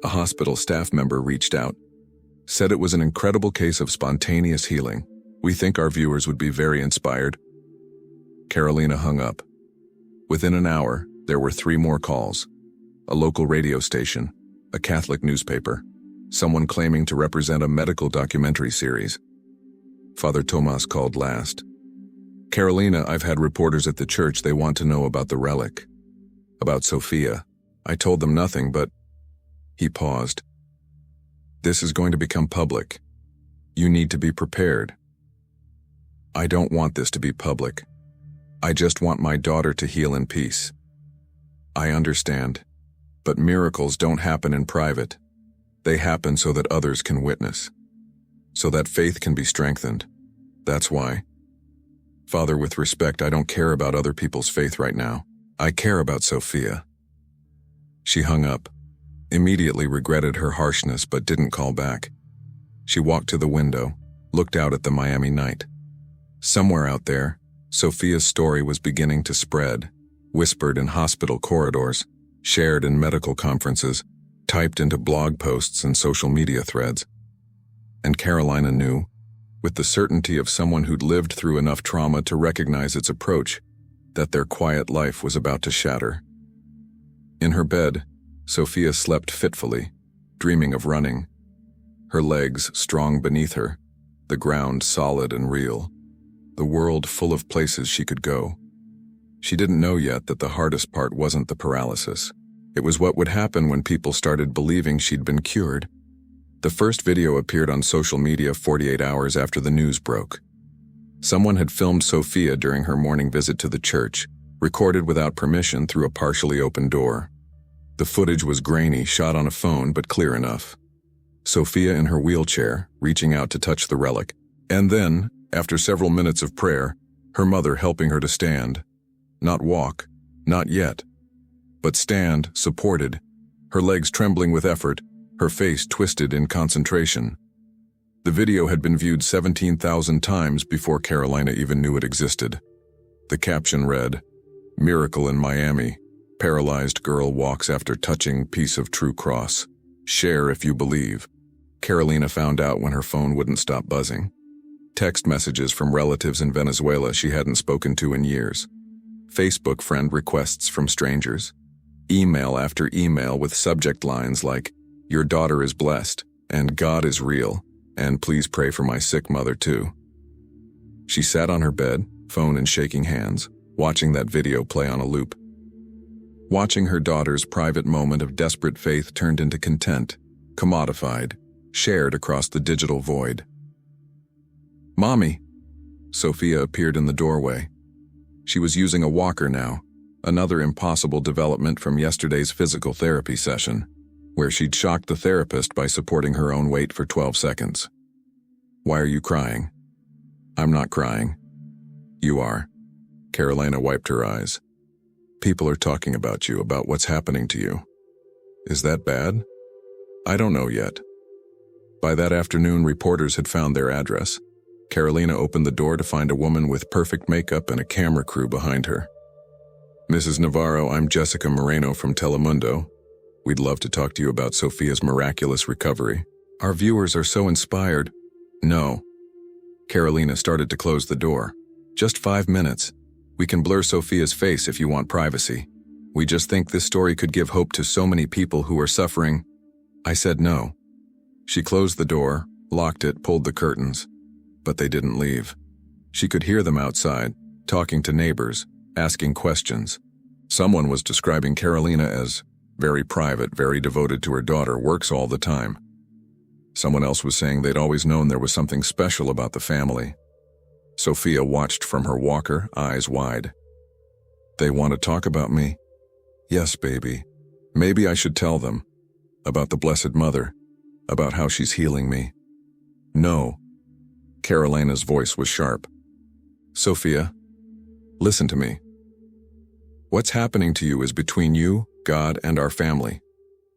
"A hospital staff member reached out. Said it was an incredible case of spontaneous healing. We think our viewers would be very inspired." Carolina hung up. Within an hour, there were 3 more calls. A local radio station, a Catholic newspaper, someone claiming to represent a medical documentary series. Father Tomas called last. "Carolina, I've had reporters at the church. They want to know about the relic. About Sophia. I told them nothing, but..." He paused. "This is going to become public. You need to be prepared." "I don't want this to be public. I just want my daughter to heal in peace." "I understand. But miracles don't happen in private. They happen so that others can witness. So that faith can be strengthened. That's why. Father, with respect, I don't care about other people's faith right now. I care about Sophia." She hung up, immediately regretted her harshness but didn't call back. She walked to the window, looked out at the Miami night. Somewhere out there, Sophia's story was beginning to spread, whispered in hospital corridors, shared in medical conferences, typed into blog posts and social media threads. And Carolina knew, with the certainty of someone who'd lived through enough trauma to recognize its approach, that their quiet life was about to shatter. In her bed, Sophia slept fitfully, dreaming of running. Her legs strong beneath her, the ground solid and real, the world full of places she could go. She didn't know yet that the hardest part wasn't the paralysis. It was what would happen when people started believing she'd been cured. The first video appeared on social media 48 hours after the news broke. Someone had filmed Sophia during her morning visit to the church, recorded without permission through a partially open door. The footage was grainy, shot on a phone, but clear enough. Sophia in her wheelchair, reaching out to touch the relic. And then, after several minutes of prayer, her mother helping her to stand. Not walk, not yet. But stand, supported, her legs trembling with effort, her face twisted in concentration. The video had been viewed 17,000 times before Carolina even knew it existed. The caption read, "Miracle in Miami. Paralyzed girl walks after touching piece of true cross. Share if you believe." Carolina found out when her phone wouldn't stop buzzing. Text messages from relatives in Venezuela she hadn't spoken to in years. Facebook friend requests from strangers. Email after email with subject lines like, "Your daughter is blessed," and "God is real," and "Please pray for my sick mother too." She sat on her bed, phone in shaking hands, watching that video play on a loop. Watching her daughter's private moment of desperate faith turned into content, commodified, shared across the digital void. "Mommy!" Sophia appeared in the doorway. She was using a walker now, another impossible development from yesterday's physical therapy session, where she'd shocked the therapist by supporting her own weight for 12 seconds. "Why are you crying?" "I'm not crying." "You are." Carolina wiped her eyes. "People are talking about you, about what's happening to you. Is that bad?" "I don't know yet." By that afternoon, reporters had found their address. Carolina opened the door to find a woman with perfect makeup and a camera crew behind her. "Mrs. Navarro, I'm Jessica Moreno from Telemundo. We'd love to talk to you about Sophia's miraculous recovery. Our viewers are so inspired." "No." Carolina started to close the door. "Just 5 minutes. We can blur Sophia's face if you want privacy. We just think this story could give hope to so many people who are suffering." I said no. She closed the door, locked it, pulled the curtains. But they didn't leave. She could hear them outside, talking to neighbors, asking questions. Someone was describing Carolina as very private, very devoted to her daughter, works all the time. Someone else was saying they'd always known there was something special about the family. Sophia watched from her walker, eyes wide. They want to talk about me? Yes, baby. Maybe I should tell them. About the Blessed Mother. About how she's healing me. No. Carolina's voice was sharp. Sophia, listen to me. What's happening to you is between you, God, and our family.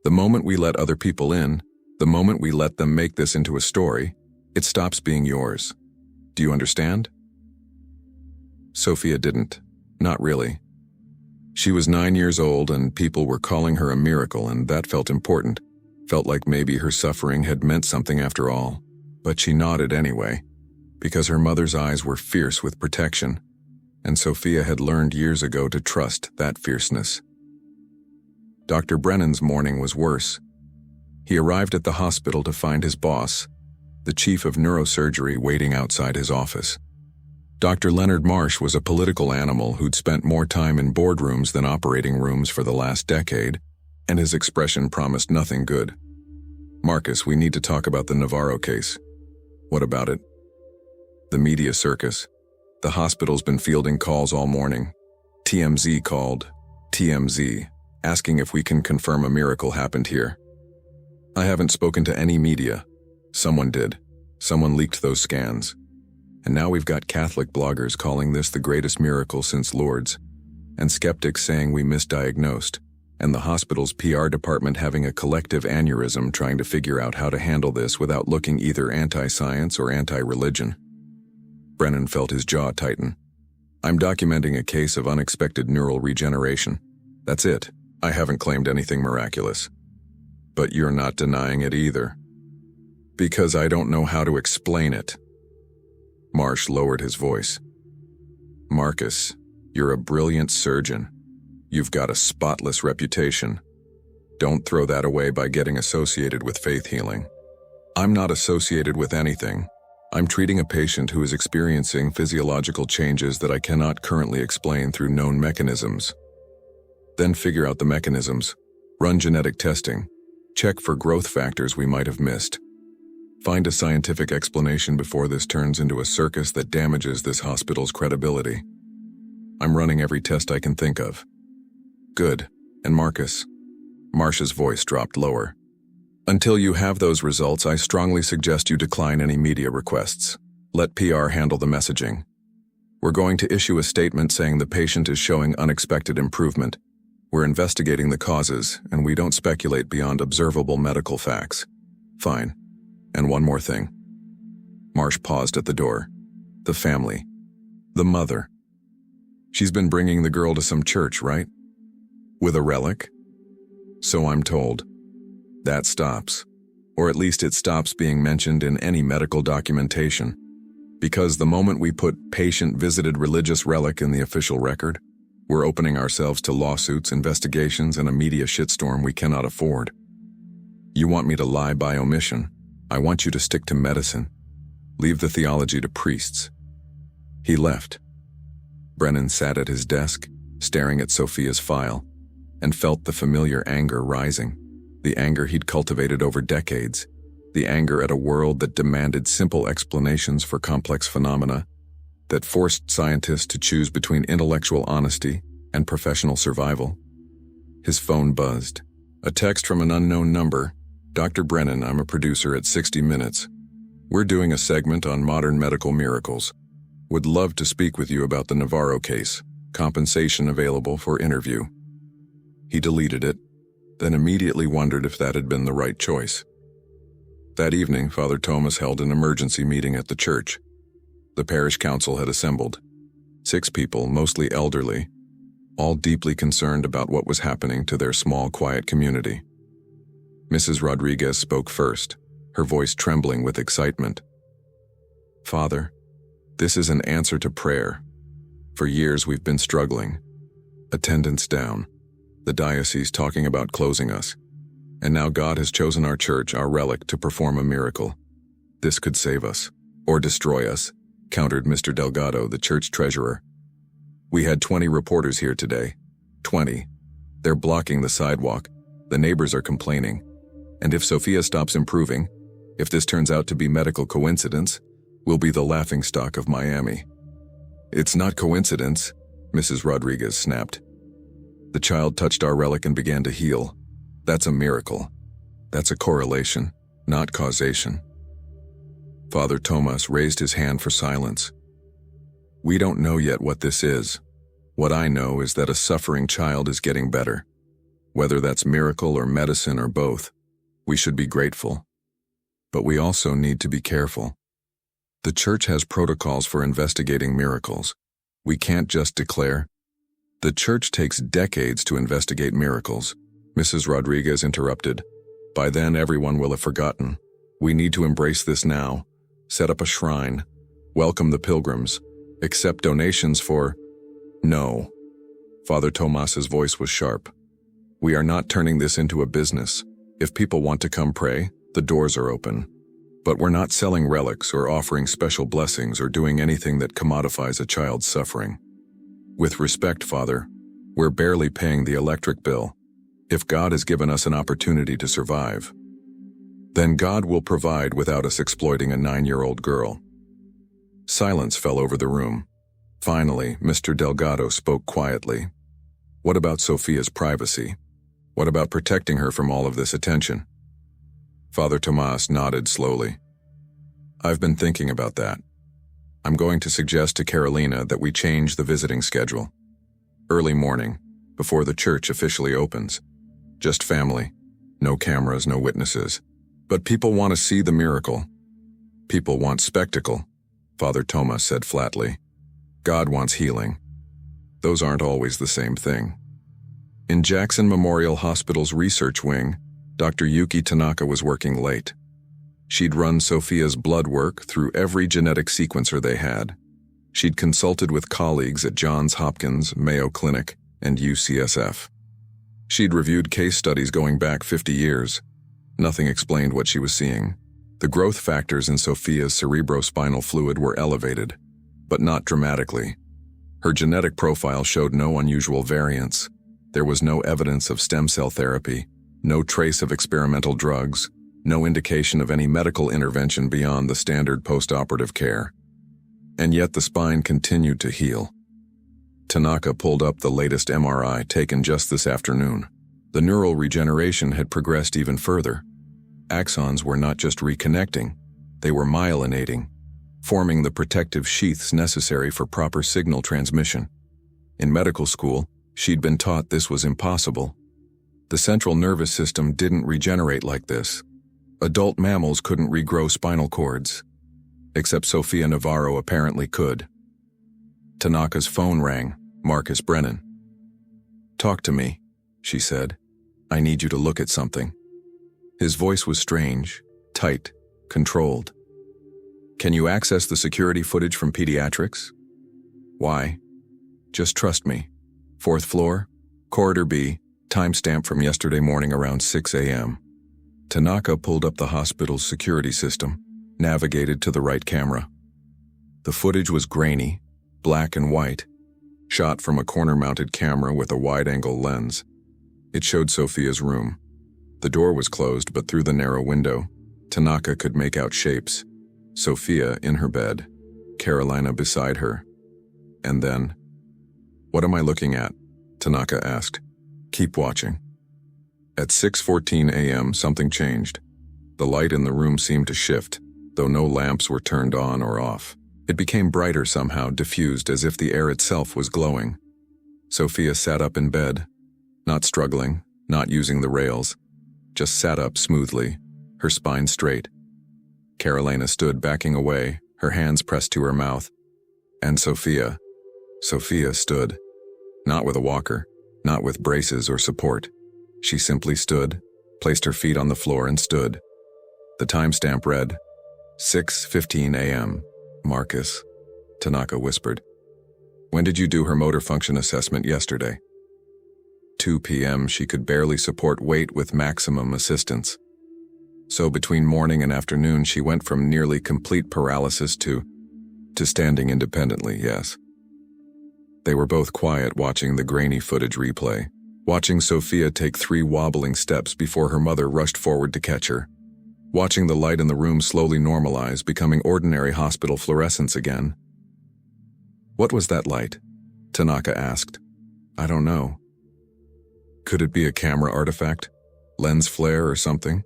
The moment we let other people in, the moment we let them make this into a story, it stops being yours. Do you understand? Sophia didn't. Not really. She was 9 years old and people were calling her a miracle, and that felt important. Felt like maybe her suffering had meant something after all. But she nodded anyway, because her mother's eyes were fierce with protection, and Sophia had learned years ago to trust that fierceness. Dr. Brennan's morning was worse. He arrived at the hospital to find his boss, the chief of neurosurgery, waiting outside his office. Dr. Leonard Marsh was a political animal who'd spent more time in boardrooms than operating rooms for the last decade, and his expression promised nothing good. Marcus, we need to talk about the Navarro case. What about it? The media circus. The hospital's been fielding calls all morning. TMZ called. TMZ, asking if we can confirm a miracle happened here. I haven't spoken to any media. Someone did. Someone leaked those scans. And now we've got Catholic bloggers calling this the greatest miracle since Lourdes, and skeptics saying we misdiagnosed, and the hospital's PR department having a collective aneurysm trying to figure out how to handle this without looking either anti-science or anti-religion. Brennan felt his jaw tighten. I'm documenting a case of unexpected neural regeneration. That's it. I haven't claimed anything miraculous. But you're not denying it either. Because I don't know how to explain it. Marsh lowered his voice. Marcus, you're a brilliant surgeon. You've got a spotless reputation. Don't throw that away by getting associated with faith healing. I'm not associated with anything. I'm treating a patient who is experiencing physiological changes that I cannot currently explain through known mechanisms. Then figure out the mechanisms, run genetic testing, check for growth factors we might have missed. Find a scientific explanation before this turns into a circus that damages this hospital's credibility. I'm running every test I can think of. Good. And Marcus? Marsh's voice dropped lower. Until you have those results, I strongly suggest you decline any media requests. Let PR handle the messaging. We're going to issue a statement saying the patient is showing unexpected improvement. We're investigating the causes, and we don't speculate beyond observable medical facts. Fine. And one more thing. Marsh paused at the door. The family. The mother. She's been bringing the girl to some church, right? With a relic? So I'm told. That stops. Or at least it stops being mentioned in any medical documentation. Because the moment we put patient-visited religious relic in the official record, we're opening ourselves to lawsuits, investigations, and a media shitstorm we cannot afford. You want me to lie by omission? I want you to stick to medicine. Leave the theology to priests. He left. Brennan sat at his desk, staring at Sophia's file, and felt the familiar anger rising, the anger he'd cultivated over decades, the anger at a world that demanded simple explanations for complex phenomena, that forced scientists to choose between intellectual honesty and professional survival. His phone buzzed. A text from an unknown number. Dr. Brennan, I'm a producer at 60 Minutes. We're doing a segment on modern medical miracles. Would love to speak with you about the Navarro case. Compensation available for interview. He deleted it, then immediately wondered if that had been the right choice. That evening, Father Thomas held an emergency meeting at the church. The parish council had assembled. 6 people, mostly elderly, all deeply concerned about what was happening to their small, quiet community. Mrs. Rodriguez spoke first, her voice trembling with excitement. Father, this is an answer to prayer. For years we've been struggling. Attendance down. The diocese talking about closing us. And now God has chosen our church, our relic, to perform a miracle. This could save us, or destroy us, countered Mr. Delgado, the church treasurer. We had 20 reporters here today. 20. They're blocking the sidewalk. The neighbors are complaining. And if Sophia stops improving, if this turns out to be medical coincidence, we'll be the laughingstock of Miami. It's not coincidence, Mrs. Rodriguez snapped. The child touched our relic and began to heal. That's a miracle. That's a correlation, not causation. Father Tomas raised his hand for silence. We don't know yet what this is. What I know is that a suffering child is getting better. Whether that's miracle or medicine or both, we should be grateful. But we also need to be careful. The church has protocols for investigating miracles. We can't just declare. The church takes decades to investigate miracles, Mrs. Rodriguez interrupted. By then, everyone will have forgotten. We need to embrace this now. Set up a shrine. Welcome the pilgrims. Accept donations for... No. Father Tomas's voice was sharp. We are not turning this into a business. If people want to come pray, the doors are open. But we're not selling relics or offering special blessings or doing anything that commodifies a child's suffering. With respect, Father, we're barely paying the electric bill. If God has given us an opportunity to survive, then God will provide without us exploiting a 9-year-old girl. Silence fell over the room. Finally, Mr. Delgado spoke quietly. What about Sophia's privacy? What about protecting her from all of this attention? Father Tomas nodded slowly. I've been thinking about that. I'm going to suggest to Carolina that we change the visiting schedule. Early morning, before the church officially opens. Just family. No cameras, no witnesses. But people want to see the miracle. People want spectacle, Father Tomas said flatly. God wants healing. Those aren't always the same thing. In Jackson Memorial Hospital's research wing, Dr. Yuki Tanaka was working late. She'd run Sophia's blood work through every genetic sequencer they had. She'd consulted with colleagues at Johns Hopkins, Mayo Clinic, and UCSF. She'd reviewed case studies going back 50 years. Nothing explained what she was seeing. The growth factors in Sophia's cerebrospinal fluid were elevated, but not dramatically. Her genetic profile showed no unusual variants. There was no evidence of stem cell therapy, no trace of experimental drugs, no indication of any medical intervention beyond the standard post-operative care. And yet the spine continued to heal. Tanaka pulled up the latest MRI taken just this afternoon. The neural regeneration had progressed even further. Axons were not just reconnecting, they were myelinating, forming the protective sheaths necessary for proper signal transmission. In medical school, she'd been taught this was impossible. The central nervous system didn't regenerate like this. Adult mammals couldn't regrow spinal cords. Except Sophia Navarro apparently could. Tanaka's phone rang. Marcus Brennan. Talk to me, she said. I need you to look at something. His voice was strange, tight, controlled. Can you access the security footage from pediatrics? Why? Just trust me. 4th floor, corridor B, timestamp from yesterday morning around 6 a.m. Tanaka pulled up the hospital's security system, navigated to the right camera. The footage was grainy, black and white, shot from a corner-mounted camera with a wide-angle lens. It showed Sophia's room. The door was closed, but through the narrow window, Tanaka could make out shapes. Sophia in her bed, Carolina beside her. And then, "What am I looking at?" Tanaka asked. "Keep watching." At 6:14 a.m., something changed. The light in the room seemed to shift, though no lamps were turned on or off. It became brighter somehow, diffused as if the air itself was glowing. Sophia sat up in bed, not struggling, not using the rails, just sat up smoothly, her spine straight. Carolina stood backing away, her hands pressed to her mouth. And Sophia stood, not with a walker, not with braces or support. She simply stood, placed her feet on the floor and stood. The timestamp read, 6:15 a.m. Marcus, Tanaka whispered. When did you do her motor function assessment yesterday? 2 p.m. She could barely support weight with maximum assistance. So between morning and afternoon she went from nearly complete paralysis to standing independently, yes. They were both quiet, watching the grainy footage replay, watching Sophia take 3 wobbling steps before her mother rushed forward to catch her, watching the light in the room slowly normalize, becoming ordinary hospital fluorescence again. "What was that light?" Tanaka asked. "I don't know." "Could it be a camera artifact? Lens flare or something?"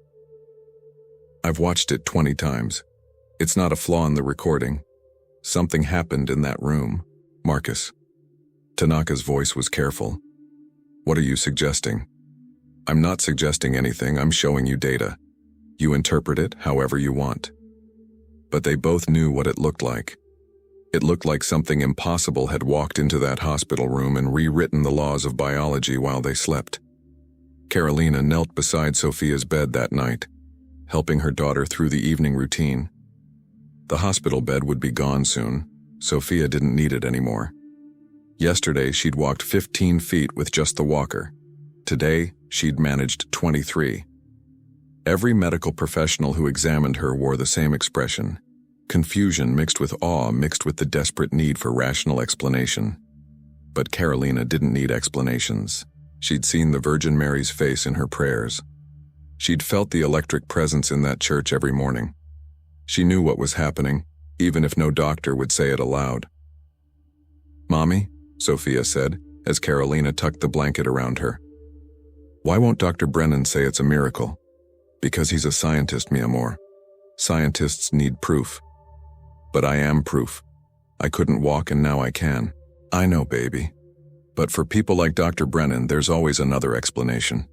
"I've watched it 20 times. It's not a flaw in the recording. Something happened in that room, Marcus." Tanaka's voice was careful. "What are you suggesting?" "I'm not suggesting anything, I'm showing you data. You interpret it however you want." But they both knew what it looked like. It looked like something impossible had walked into that hospital room and rewritten the laws of biology while they slept. Carolina knelt beside Sophia's bed that night, helping her daughter through the evening routine. The hospital bed would be gone soon. Sophia didn't need it anymore. Yesterday, she'd walked 15 feet with just the walker. Today, she'd managed 23. Every medical professional who examined her wore the same expression: confusion mixed with awe, mixed with the desperate need for rational explanation. But Carolina didn't need explanations. She'd seen the Virgin Mary's face in her prayers. She'd felt the electric presence in that church every morning. She knew what was happening, even if no doctor would say it aloud. "Mommy," Sophia said, as Carolina tucked the blanket around her. "Why won't Dr. Brennan say it's a miracle?" "Because he's a scientist, mi amor. Scientists need proof. But I am proof. I couldn't walk and now I can." "I know, baby. But for people like Dr. Brennan, there's always another explanation.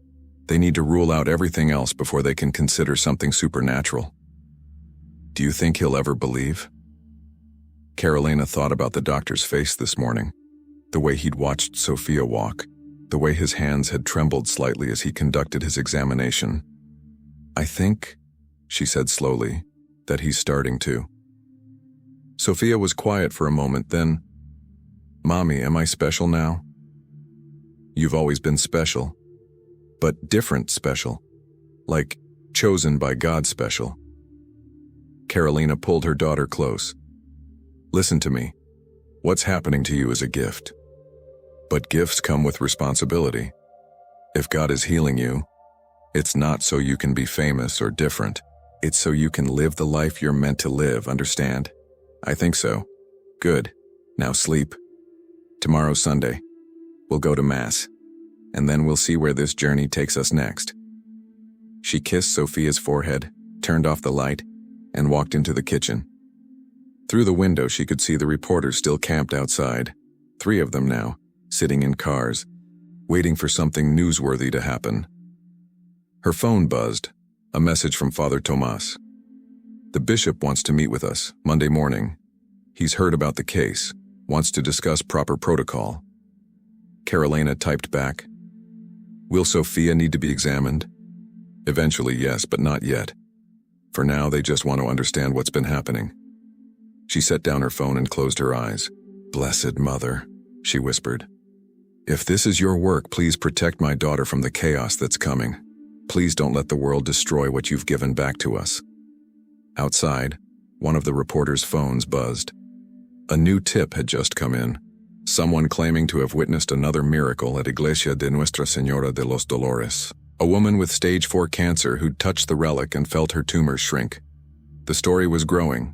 They need to rule out everything else before they can consider something supernatural." "Do you think he'll ever believe?" Carolina thought about the doctor's face this morning, the way he'd watched Sophia walk, the way his hands had trembled slightly as he conducted his examination. "I think," she said slowly, "that he's starting to." Sophia was quiet for a moment, then, "Mommy, am I special now?" "You've always been special. But different special. Like chosen by God special." Carolina pulled her daughter close. "Listen to me. What's happening to you is a gift. But gifts come with responsibility. If God is healing you, it's not so you can be famous or different. It's so you can live the life you're meant to live, understand?" "I think so." "Good. Now sleep. Tomorrow's Sunday. We'll go to Mass, and then we'll see where this journey takes us next." She kissed Sophia's forehead, turned off the light, and walked into the kitchen. Through the window, she could see the reporters still camped outside, 3 of them now, sitting in cars, waiting for something newsworthy to happen. Her phone buzzed, a message from Father Tomas. "The bishop wants to meet with us, Monday morning. He's heard about the case, wants to discuss proper protocol." Carolina typed back, "Will Sophia need to be examined?" "Eventually, yes, but not yet. For now, they just want to understand what's been happening." She set down her phone and closed her eyes. "Blessed Mother," she whispered. "If this is your work, please protect my daughter from the chaos that's coming. Please don't let the world destroy what you've given back to us." Outside, one of the reporters' phones buzzed. A new tip had just come in. Someone claiming to have witnessed another miracle at Iglesia de Nuestra Señora de los Dolores. A woman with stage 4 cancer who'd touched the relic and felt her tumors shrink. The story was growing,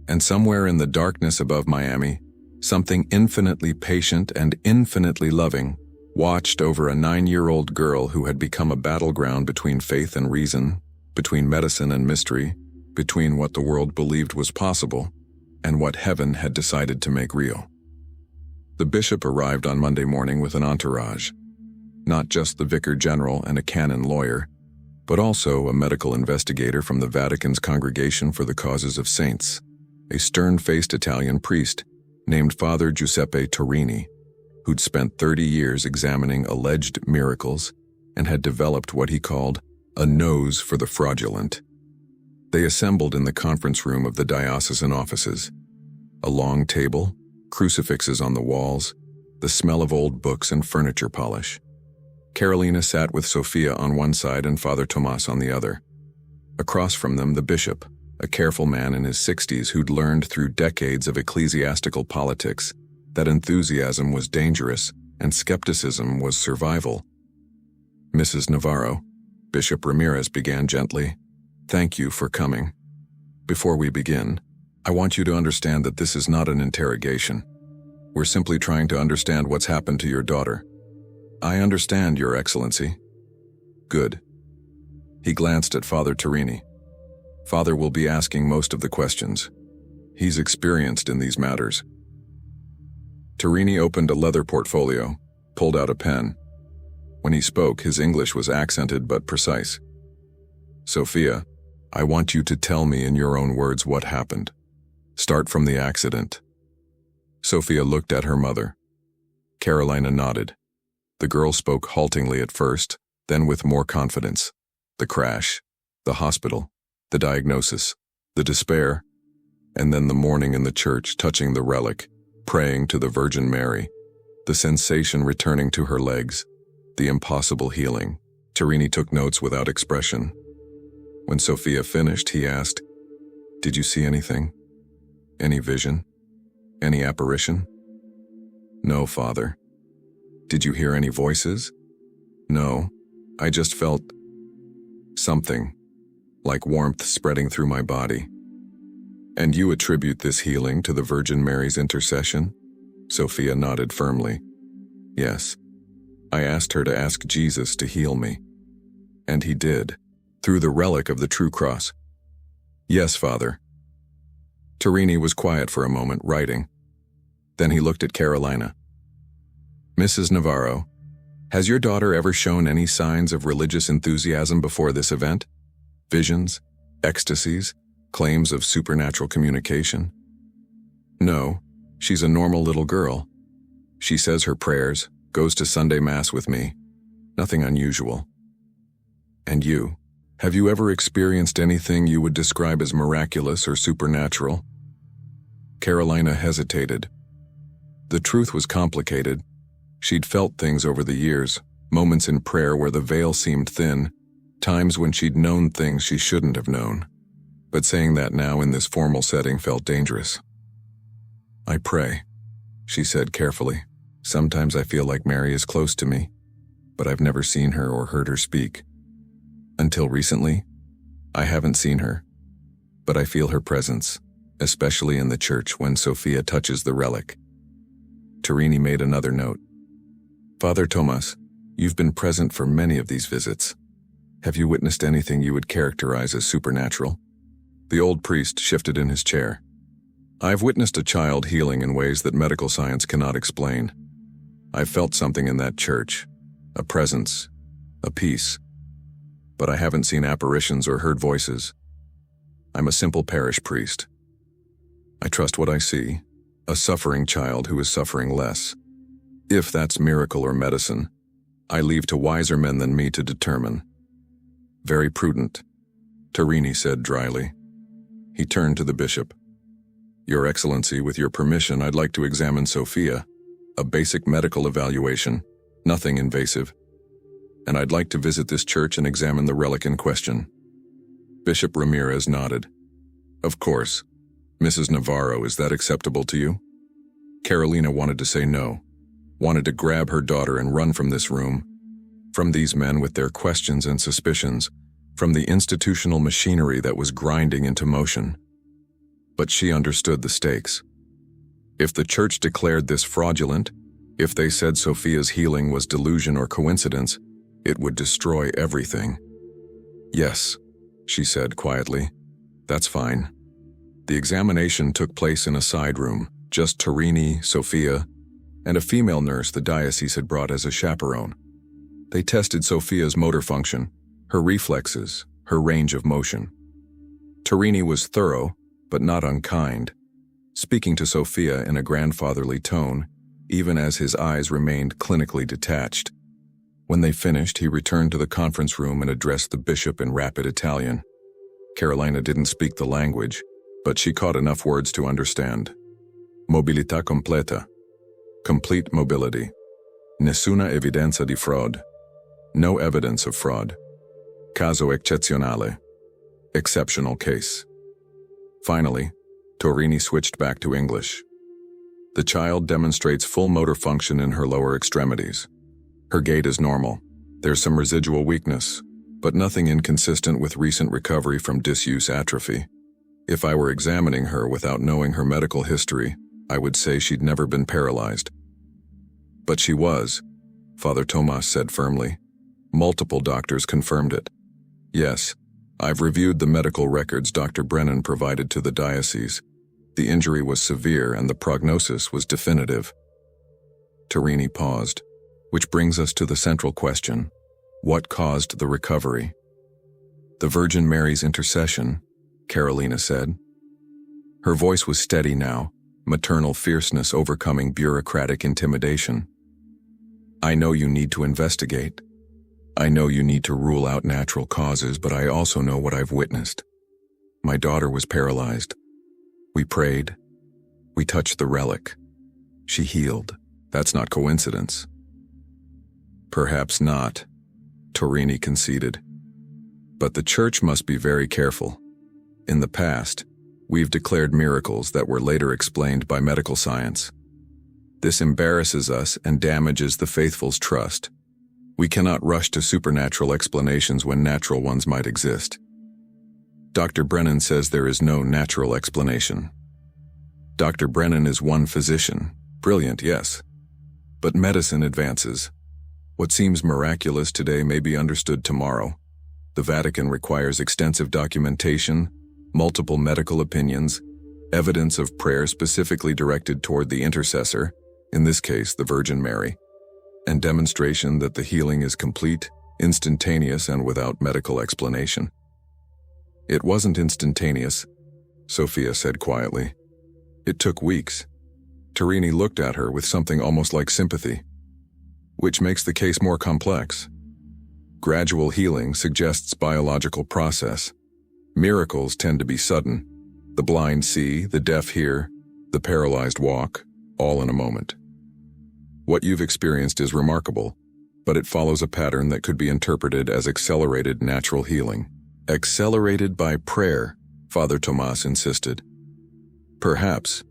and somewhere in the darkness above Miami, something infinitely patient and infinitely loving watched over a 9-year-old girl who had become a battleground between faith and reason, between medicine and mystery, between what the world believed was possible and what heaven had decided to make real. The bishop arrived on Monday morning with an entourage. Not just the vicar general and a canon lawyer, but also a medical investigator from the Vatican's Congregation for the Causes of Saints, a stern-faced Italian priest named Father Giuseppe Torini, who'd spent 30 years examining alleged miracles and had developed what he called a nose for the fraudulent. They assembled in the conference room of the diocesan offices. A long table, crucifixes on the walls, the smell of old books and furniture polish. Carolina sat with Sophia on one side and Father Tomas on the other. Across from them, the bishop, a careful man in his 60s who'd learned through decades of ecclesiastical politics that enthusiasm was dangerous and skepticism was survival. Mrs. Navarro, Bishop Ramirez began gently, "Thank you for coming. Before we begin, I want you to understand that this is not an interrogation. We're simply trying to understand what's happened to your daughter." "I understand, Your Excellency." "Good." He glanced at Father Torini. "Father will be asking most of the questions. He's experienced in these matters." Torini opened a leather portfolio, pulled out a pen. When he spoke, his English was accented but precise. "Sophia, I want you to tell me in your own words what happened. Start from the accident." Sophia looked at her mother. Carolina nodded. The girl spoke haltingly at first, then with more confidence. The crash, the hospital, the diagnosis, the despair, and then the morning in the church touching the relic, praying to the Virgin Mary, the sensation returning to her legs, the impossible healing. Torini took notes without expression. When Sophia finished, he asked, "Did you see anything? Any vision? Any apparition?" "No, Father." "Did you hear any voices?" "No, I just felt something, like warmth spreading through my body." "And you attribute this healing to the Virgin Mary's intercession?" Sophia nodded firmly. "Yes. I asked her to ask Jesus to heal me. And he did, through the relic of the true cross." "Yes, Father." Torini was quiet for a moment, writing. Then he looked at Carolina. "Mrs. Navarro, has your daughter ever shown any signs of religious enthusiasm before this event? Visions, ecstasies, claims of supernatural communication?" "No, she's a normal little girl. She says her prayers, goes to Sunday Mass with me. Nothing unusual." "And you? Have you ever experienced anything you would describe as miraculous or supernatural?" Carolina hesitated. The truth was complicated. She'd felt things over the years, moments in prayer where the veil seemed thin, times when she'd known things she shouldn't have known. But saying that now in this formal setting felt dangerous. "I pray," she said carefully. "Sometimes I feel like Mary is close to me, but I've never seen her or heard her speak. Until recently, I haven't seen her, but I feel her presence, especially in the church when Sophia touches the relic." Torini made another note. "Father Tomas, you've been present for many of these visits. Have you witnessed anything you would characterize as supernatural?" The old priest shifted in his chair. "I've witnessed a child healing in ways that medical science cannot explain. I've felt something in that church, a presence, a peace. But I haven't seen apparitions or heard voices. I'm a simple parish priest. I trust what I see, a suffering child who is suffering less. If that's miracle or medicine, I leave to wiser men than me to determine." "Very prudent," Torini said dryly. He turned to the bishop. "Your Excellency, with your permission, I'd like to examine Sophia. A basic medical evaluation, nothing invasive. And I'd like to visit this church and examine the relic in question." Bishop Ramirez nodded. "Of course. Mrs. Navarro, is that acceptable to you?" Carolina wanted to say no, wanted to grab her daughter and run from this room, from these men with their questions and suspicions, from the institutional machinery that was grinding into motion. But she understood the stakes. If the church declared this fraudulent, if they said Sophia's healing was delusion or coincidence, it would destroy everything. "Yes," she said quietly. "That's fine." The examination took place in a side room, just Torini, Sophia, and a female nurse the diocese had brought as a chaperone. They tested Sophia's motor function, her reflexes, her range of motion. Torini was thorough, but not unkind, speaking to Sophia in a grandfatherly tone, even as his eyes remained clinically detached. When they finished, he returned to the conference room and addressed the bishop in rapid Italian. Carolina didn't speak the language, but she caught enough words to understand. "Mobilità completa. Complete mobility. Nessuna evidenza di fraud. No evidence of fraud. Caso eccezionale. Exceptional case." Finally, Torini switched back to English. The child demonstrates full motor function in her lower extremities. Her gait is normal. There's some residual weakness, but nothing inconsistent with recent recovery from disuse atrophy. If I were examining her without knowing her medical history, I would say she'd never been paralyzed. But she was, Father Tomas said firmly. Multiple doctors confirmed it. Yes, I've reviewed the medical records Dr. Brennan provided to the diocese. The injury was severe and the prognosis was definitive. Torini paused, which brings us to the central question. What caused the recovery? The Virgin Mary's intercession, Carolina said. Her voice was steady now, maternal fierceness overcoming bureaucratic intimidation. I know you need to investigate. I know you need to rule out natural causes, but I also know what I've witnessed. My daughter was paralyzed. We prayed. We touched the relic. She healed. That's not coincidence. Perhaps not, Torini conceded. But the Church must be very careful. In the past, we've declared miracles that were later explained by medical science. This embarrasses us and damages the faithful's trust. We cannot rush to supernatural explanations when natural ones might exist. Dr. Brennan says there is no natural explanation. Dr. Brennan is one physician. Brilliant, yes. But medicine advances. What seems miraculous today may be understood tomorrow. The Vatican requires extensive documentation, multiple medical opinions, evidence of prayer specifically directed toward the intercessor, in this case the Virgin Mary, and demonstration that the healing is complete, instantaneous, and without medical explanation. It wasn't instantaneous, Sophia said quietly. It took weeks. Torini looked at her with something almost like sympathy, which makes the case more complex. Gradual healing suggests biological process. Miracles tend to be sudden. The blind see, the deaf hear, the paralyzed walk, all in a moment. What you've experienced is remarkable, but it follows a pattern that could be interpreted as accelerated natural healing. Accelerated by prayer, Father Tomas insisted. Perhaps,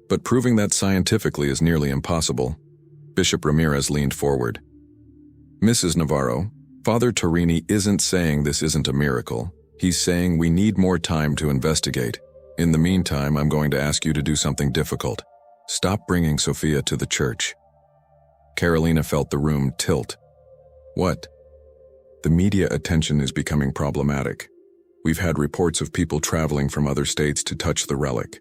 but proving that scientifically is nearly impossible. Bishop Ramirez leaned forward. Mrs. Navarro, Father Torini isn't saying this isn't a miracle. He's saying we need more time to investigate. In the meantime, I'm going to ask you to do something difficult. Stop bringing Sophia to the church. Carolina felt the room tilt. What? The media attention is becoming problematic. We've had reports of people traveling from other states to touch the relic.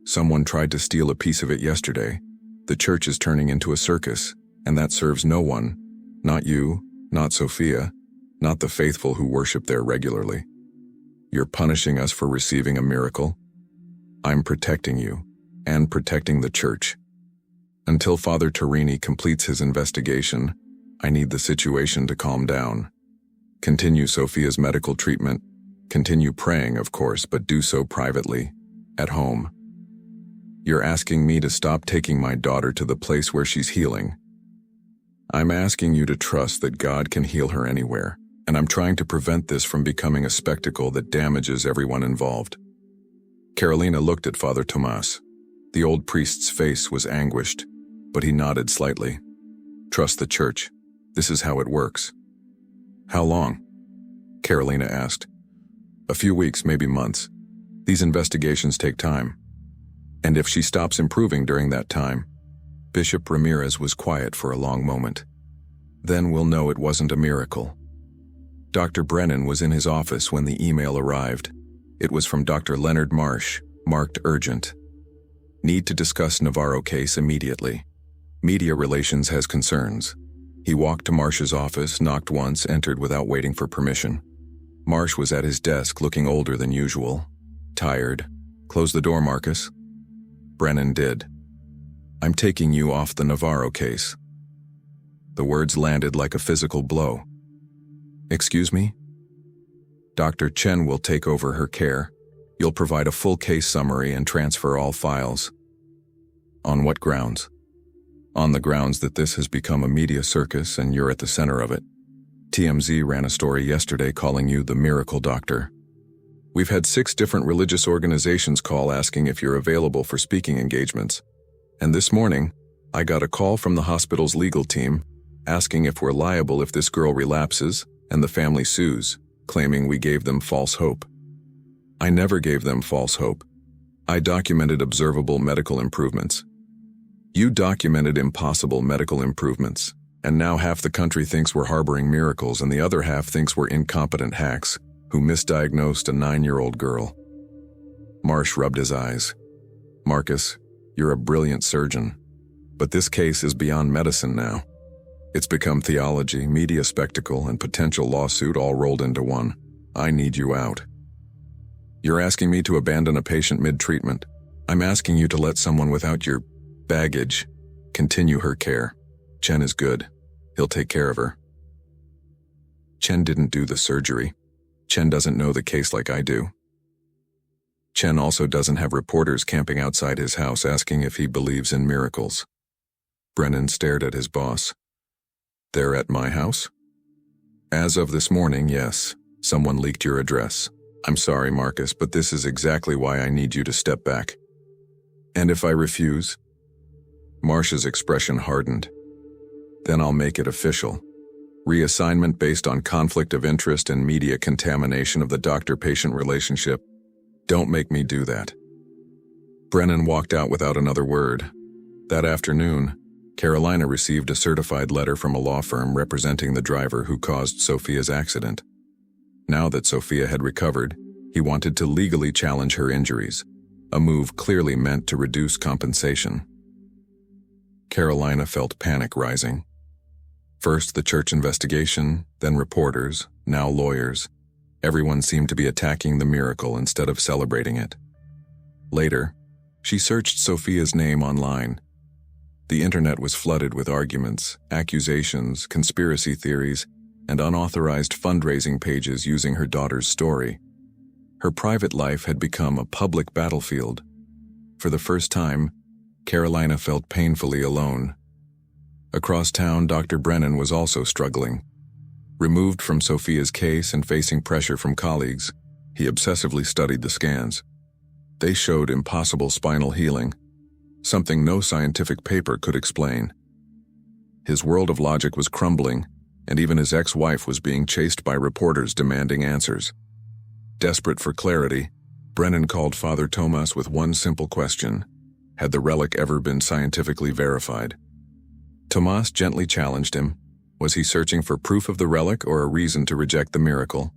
Someone tried to steal a piece of it yesterday. The church is turning into a circus, and that serves no one. Not you, not Sophia, not the faithful who worship there regularly. You're punishing us for receiving a miracle. I'm protecting you, and protecting the church. Until Father Torini completes his investigation, I need the situation to calm down. Continue Sophia's medical treatment. Continue praying, of course, but do so privately, at home. You're asking me to stop taking my daughter to the place where she's healing. I'm asking you to trust that God can heal her anywhere, and I'm trying to prevent this from becoming a spectacle that damages everyone involved. Carolina looked at Father Tomas. The old priest's face was anguished, but he nodded slightly. Trust the church. This is how it works. How long? Carolina asked. A few weeks, maybe months. These investigations take time. And if she stops improving during that time, Bishop Ramirez was quiet for a long moment. Then we'll know it wasn't a miracle. Dr. Brennan was in his office when the email arrived. It was from Dr. Leonard Marsh, marked urgent. Need to discuss Navarro case immediately. Media relations has concerns. He walked to Marsh's office, knocked once, entered without waiting for permission. Marsh was at his desk, looking older than usual. Tired. Close the door, Marcus. Brennan did. I'm taking you off the Navarro case. The words landed like a physical blow. Excuse me? Dr. Chen will take over her care. You'll provide a full case summary and transfer all files. On what grounds? On the grounds that this has become a media circus and you're at the center of it. TMZ ran a story yesterday calling you the miracle doctor. We've had 6 different religious organizations call asking if you're available for speaking engagements. And this morning, I got a call from the hospital's legal team asking if we're liable if this girl relapses and the family sues, claiming we gave them false hope. I never gave them false hope. I documented observable medical improvements. You documented impossible medical improvements, and now half the country thinks we're harboring miracles and the other half thinks we're incompetent hacks who misdiagnosed a 9-year-old girl. Marsh rubbed his eyes. Marcus, you're a brilliant surgeon, but this case is beyond medicine now. It's become theology, media spectacle, and potential lawsuit all rolled into one. I need you out. You're asking me to abandon a patient mid-treatment. I'm asking you to let someone without your baggage continue her care. Chen is good. He'll take care of her. Chen didn't do the surgery. Chen doesn't know the case like I do. Chen also doesn't have reporters camping outside his house asking if he believes in miracles. Brennan stared at his boss. They're at my house? As of this morning, yes. Someone leaked your address. I'm sorry, Marcus, but this is exactly why I need you to step back. And if I refuse? Marsh's expression hardened. Then I'll make it official. Reassignment based on conflict of interest and media contamination of the doctor-patient relationship. Don't make me do that. Brennan walked out without another word. That afternoon, Carolina received a certified letter from a law firm representing the driver who caused Sophia's accident. Now that Sophia had recovered, he wanted to legally challenge her injuries, a move clearly meant to reduce compensation. Carolina felt panic rising. First the church investigation, then reporters, now lawyers. Everyone seemed to be attacking the miracle instead of celebrating it. Later, she searched Sophia's name online. The internet was flooded with arguments, accusations, conspiracy theories, and unauthorized fundraising pages using her daughter's story. Her private life had become a public battlefield. For the first time, Carolina felt painfully alone. Across town, Dr. Brennan was also struggling. Removed from Sophia's case and facing pressure from colleagues, he obsessively studied the scans. They showed impossible spinal healing, something no scientific paper could explain. His world of logic was crumbling, and even his ex-wife was being chased by reporters demanding answers. Desperate for clarity, Brennan called Father Tomas with one simple question: had the relic ever been scientifically verified? Tomas gently challenged him. Was he searching for proof of the relic or a reason to reject the miracle?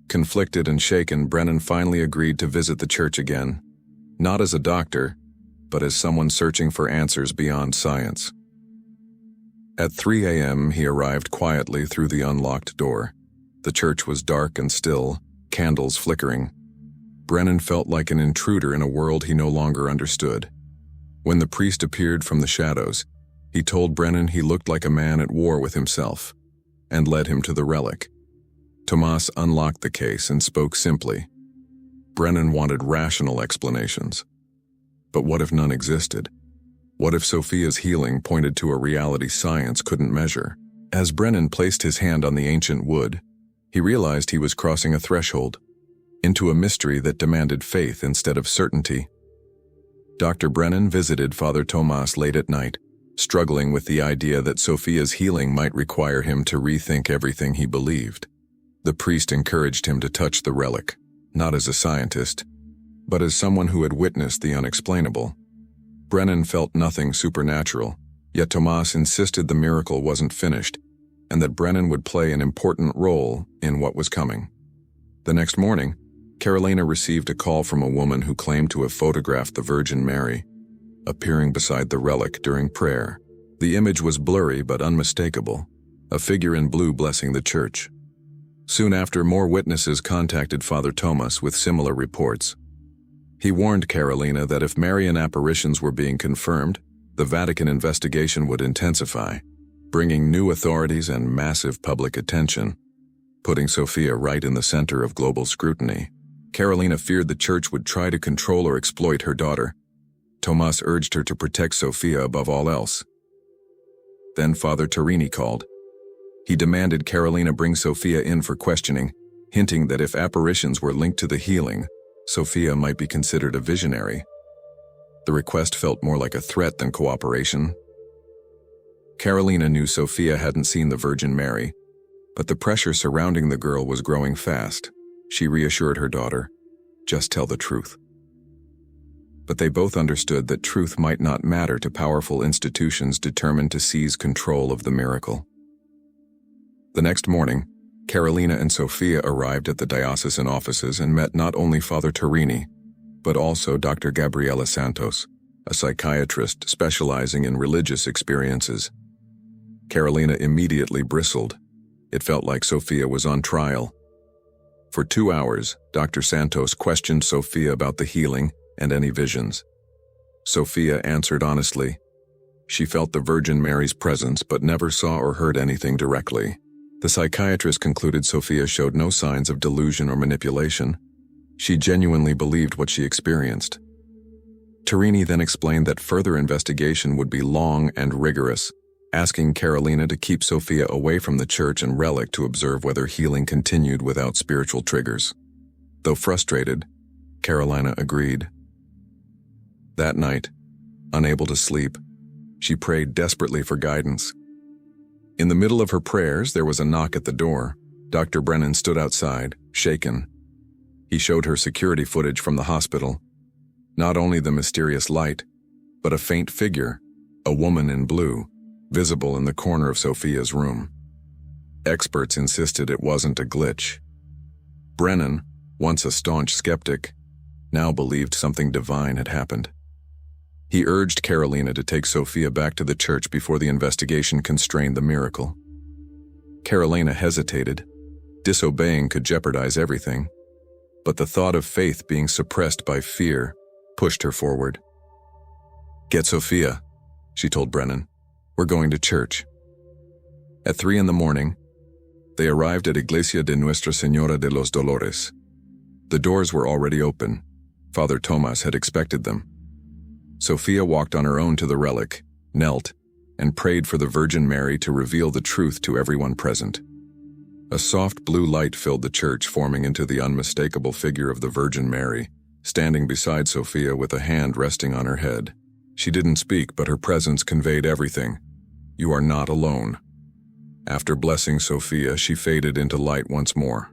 Conflicted and shaken, Brennan finally agreed to visit the church again, not as a doctor, but as someone searching for answers beyond science. At 3 a.m., he arrived quietly through the unlocked door. The church was dark and still, candles flickering. Brennan felt like an intruder in a world he no longer understood. When the priest appeared from the shadows, he told Brennan he looked like a man at war with himself, and led him to the relic. Tomas unlocked the case and spoke simply. Brennan wanted rational explanations. But what if none existed? What if Sophia's healing pointed to a reality science couldn't measure? As Brennan placed his hand on the ancient wood, he realized he was crossing a threshold into a mystery that demanded faith instead of certainty. Dr. Brennan visited Father Tomas late at night, struggling with the idea that Sophia's healing might require him to rethink everything he believed. The priest encouraged him to touch the relic, not as a scientist, but as someone who had witnessed the unexplainable. Brennan felt nothing supernatural, yet Tomas insisted the miracle wasn't finished, and that Brennan would play an important role in what was coming. The next morning, Carolina received a call from a woman who claimed to have photographed the Virgin Mary, appearing beside the relic during prayer. The image was blurry but unmistakable, a figure in blue blessing the church. Soon after, more witnesses contacted Father Tomas with similar reports. He warned Carolina that if Marian apparitions were being confirmed, the Vatican investigation would intensify, bringing new authorities and massive public attention, putting Sophia right in the center of global scrutiny. Carolina feared the church would try to control or exploit her daughter. Tomas urged her to protect Sophia above all else. Then Father Tarini called. He demanded Carolina bring Sophia in for questioning, hinting that if apparitions were linked to the healing, Sophia might be considered a visionary. The request felt more like a threat than cooperation. Carolina knew Sophia hadn't seen the Virgin Mary, but the pressure surrounding the girl was growing fast. She reassured her daughter, "Just tell the truth." But they both understood that truth might not matter to powerful institutions determined to seize control of the miracle. The next morning, Carolina and Sophia arrived at the diocesan offices and met not only Father Turini, but also Dr. Gabriela Santos, a psychiatrist specializing in religious experiences. Carolina immediately bristled. It felt like Sophia was on trial. For 2 hours, Dr. Santos questioned Sophia about the healing and any visions. Sophia answered honestly. She felt the Virgin Mary's presence but never saw or heard anything directly. The psychiatrist concluded Sophia showed no signs of delusion or manipulation. She genuinely believed what she experienced. Turini then explained that further investigation would be long and rigorous, asking Carolina to keep Sophia away from the church and relic to observe whether healing continued without spiritual triggers. Though frustrated, Carolina agreed. That night, unable to sleep, she prayed desperately for guidance. In the middle of her prayers, there was a knock at the door. Dr. Brennan stood outside, shaken. He showed her security footage from the hospital. Not only the mysterious light, but a faint figure, a woman in blue, visible in the corner of Sophia's room. Experts insisted it wasn't a glitch. Brennan, once a staunch skeptic, now believed something divine had happened. He urged Carolina to take Sophia back to the church before the investigation constrained the miracle. Carolina hesitated. Disobeying could jeopardize everything, but the thought of faith being suppressed by fear pushed her forward. "Get Sophia," she told Brennan. "We're going to church." At 3 a.m, they arrived at Iglesia de Nuestra Señora de los Dolores. The doors were already open. Father Tomas had expected them. Sophia walked on her own to the relic, knelt, and prayed for the Virgin Mary to reveal the truth to everyone present. A soft blue light filled the church, forming into the unmistakable figure of the Virgin Mary, standing beside Sophia with a hand resting on her head. She didn't speak, but her presence conveyed everything. "You are not alone." After blessing Sophia, she faded into light once more.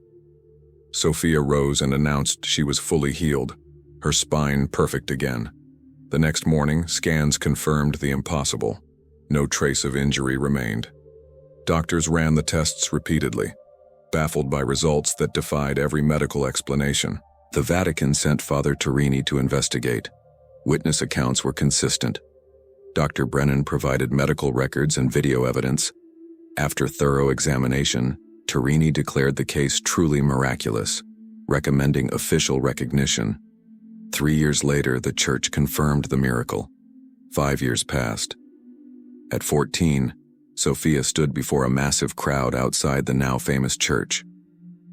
Sophia rose and announced she was fully healed, her spine perfect again. The next morning, scans confirmed the impossible. No trace of injury remained. Doctors ran the tests repeatedly, baffled by results that defied every medical explanation. The Vatican sent Father Turini to investigate. Witness accounts were consistent. Dr. Brennan provided medical records and video evidence. After thorough examination, Turini declared the case truly miraculous, recommending official recognition. 3 years later, the church confirmed the miracle. 5 years passed. At 14, Sophia stood before a massive crowd outside the now famous church.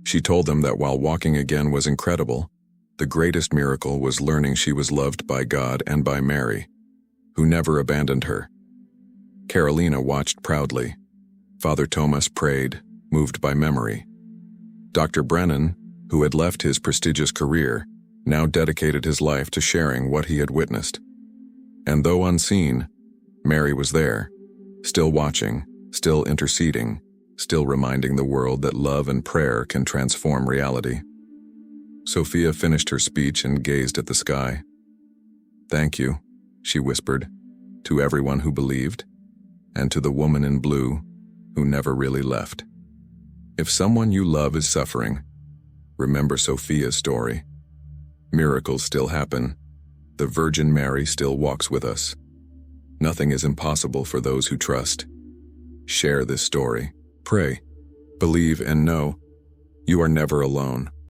She told them that while walking again was incredible, the greatest miracle was learning she was loved by God and by Mary, who never abandoned her. Carolina watched proudly. Father Tomas prayed, moved by memory. Dr. Brennan, who had left his prestigious career, now dedicated his life to sharing what he had witnessed. And though unseen, Mary was there, still watching, still interceding, still reminding the world that love and prayer can transform reality. Sophia finished her speech and gazed at the sky. "Thank you," she whispered, "to everyone who believed, and to the woman in blue who never really left. If someone you love is suffering, remember Sophia's story. Miracles still happen. The Virgin Mary still walks with us. Nothing is impossible for those who trust. Share this story. Pray, believe, and know you are never alone."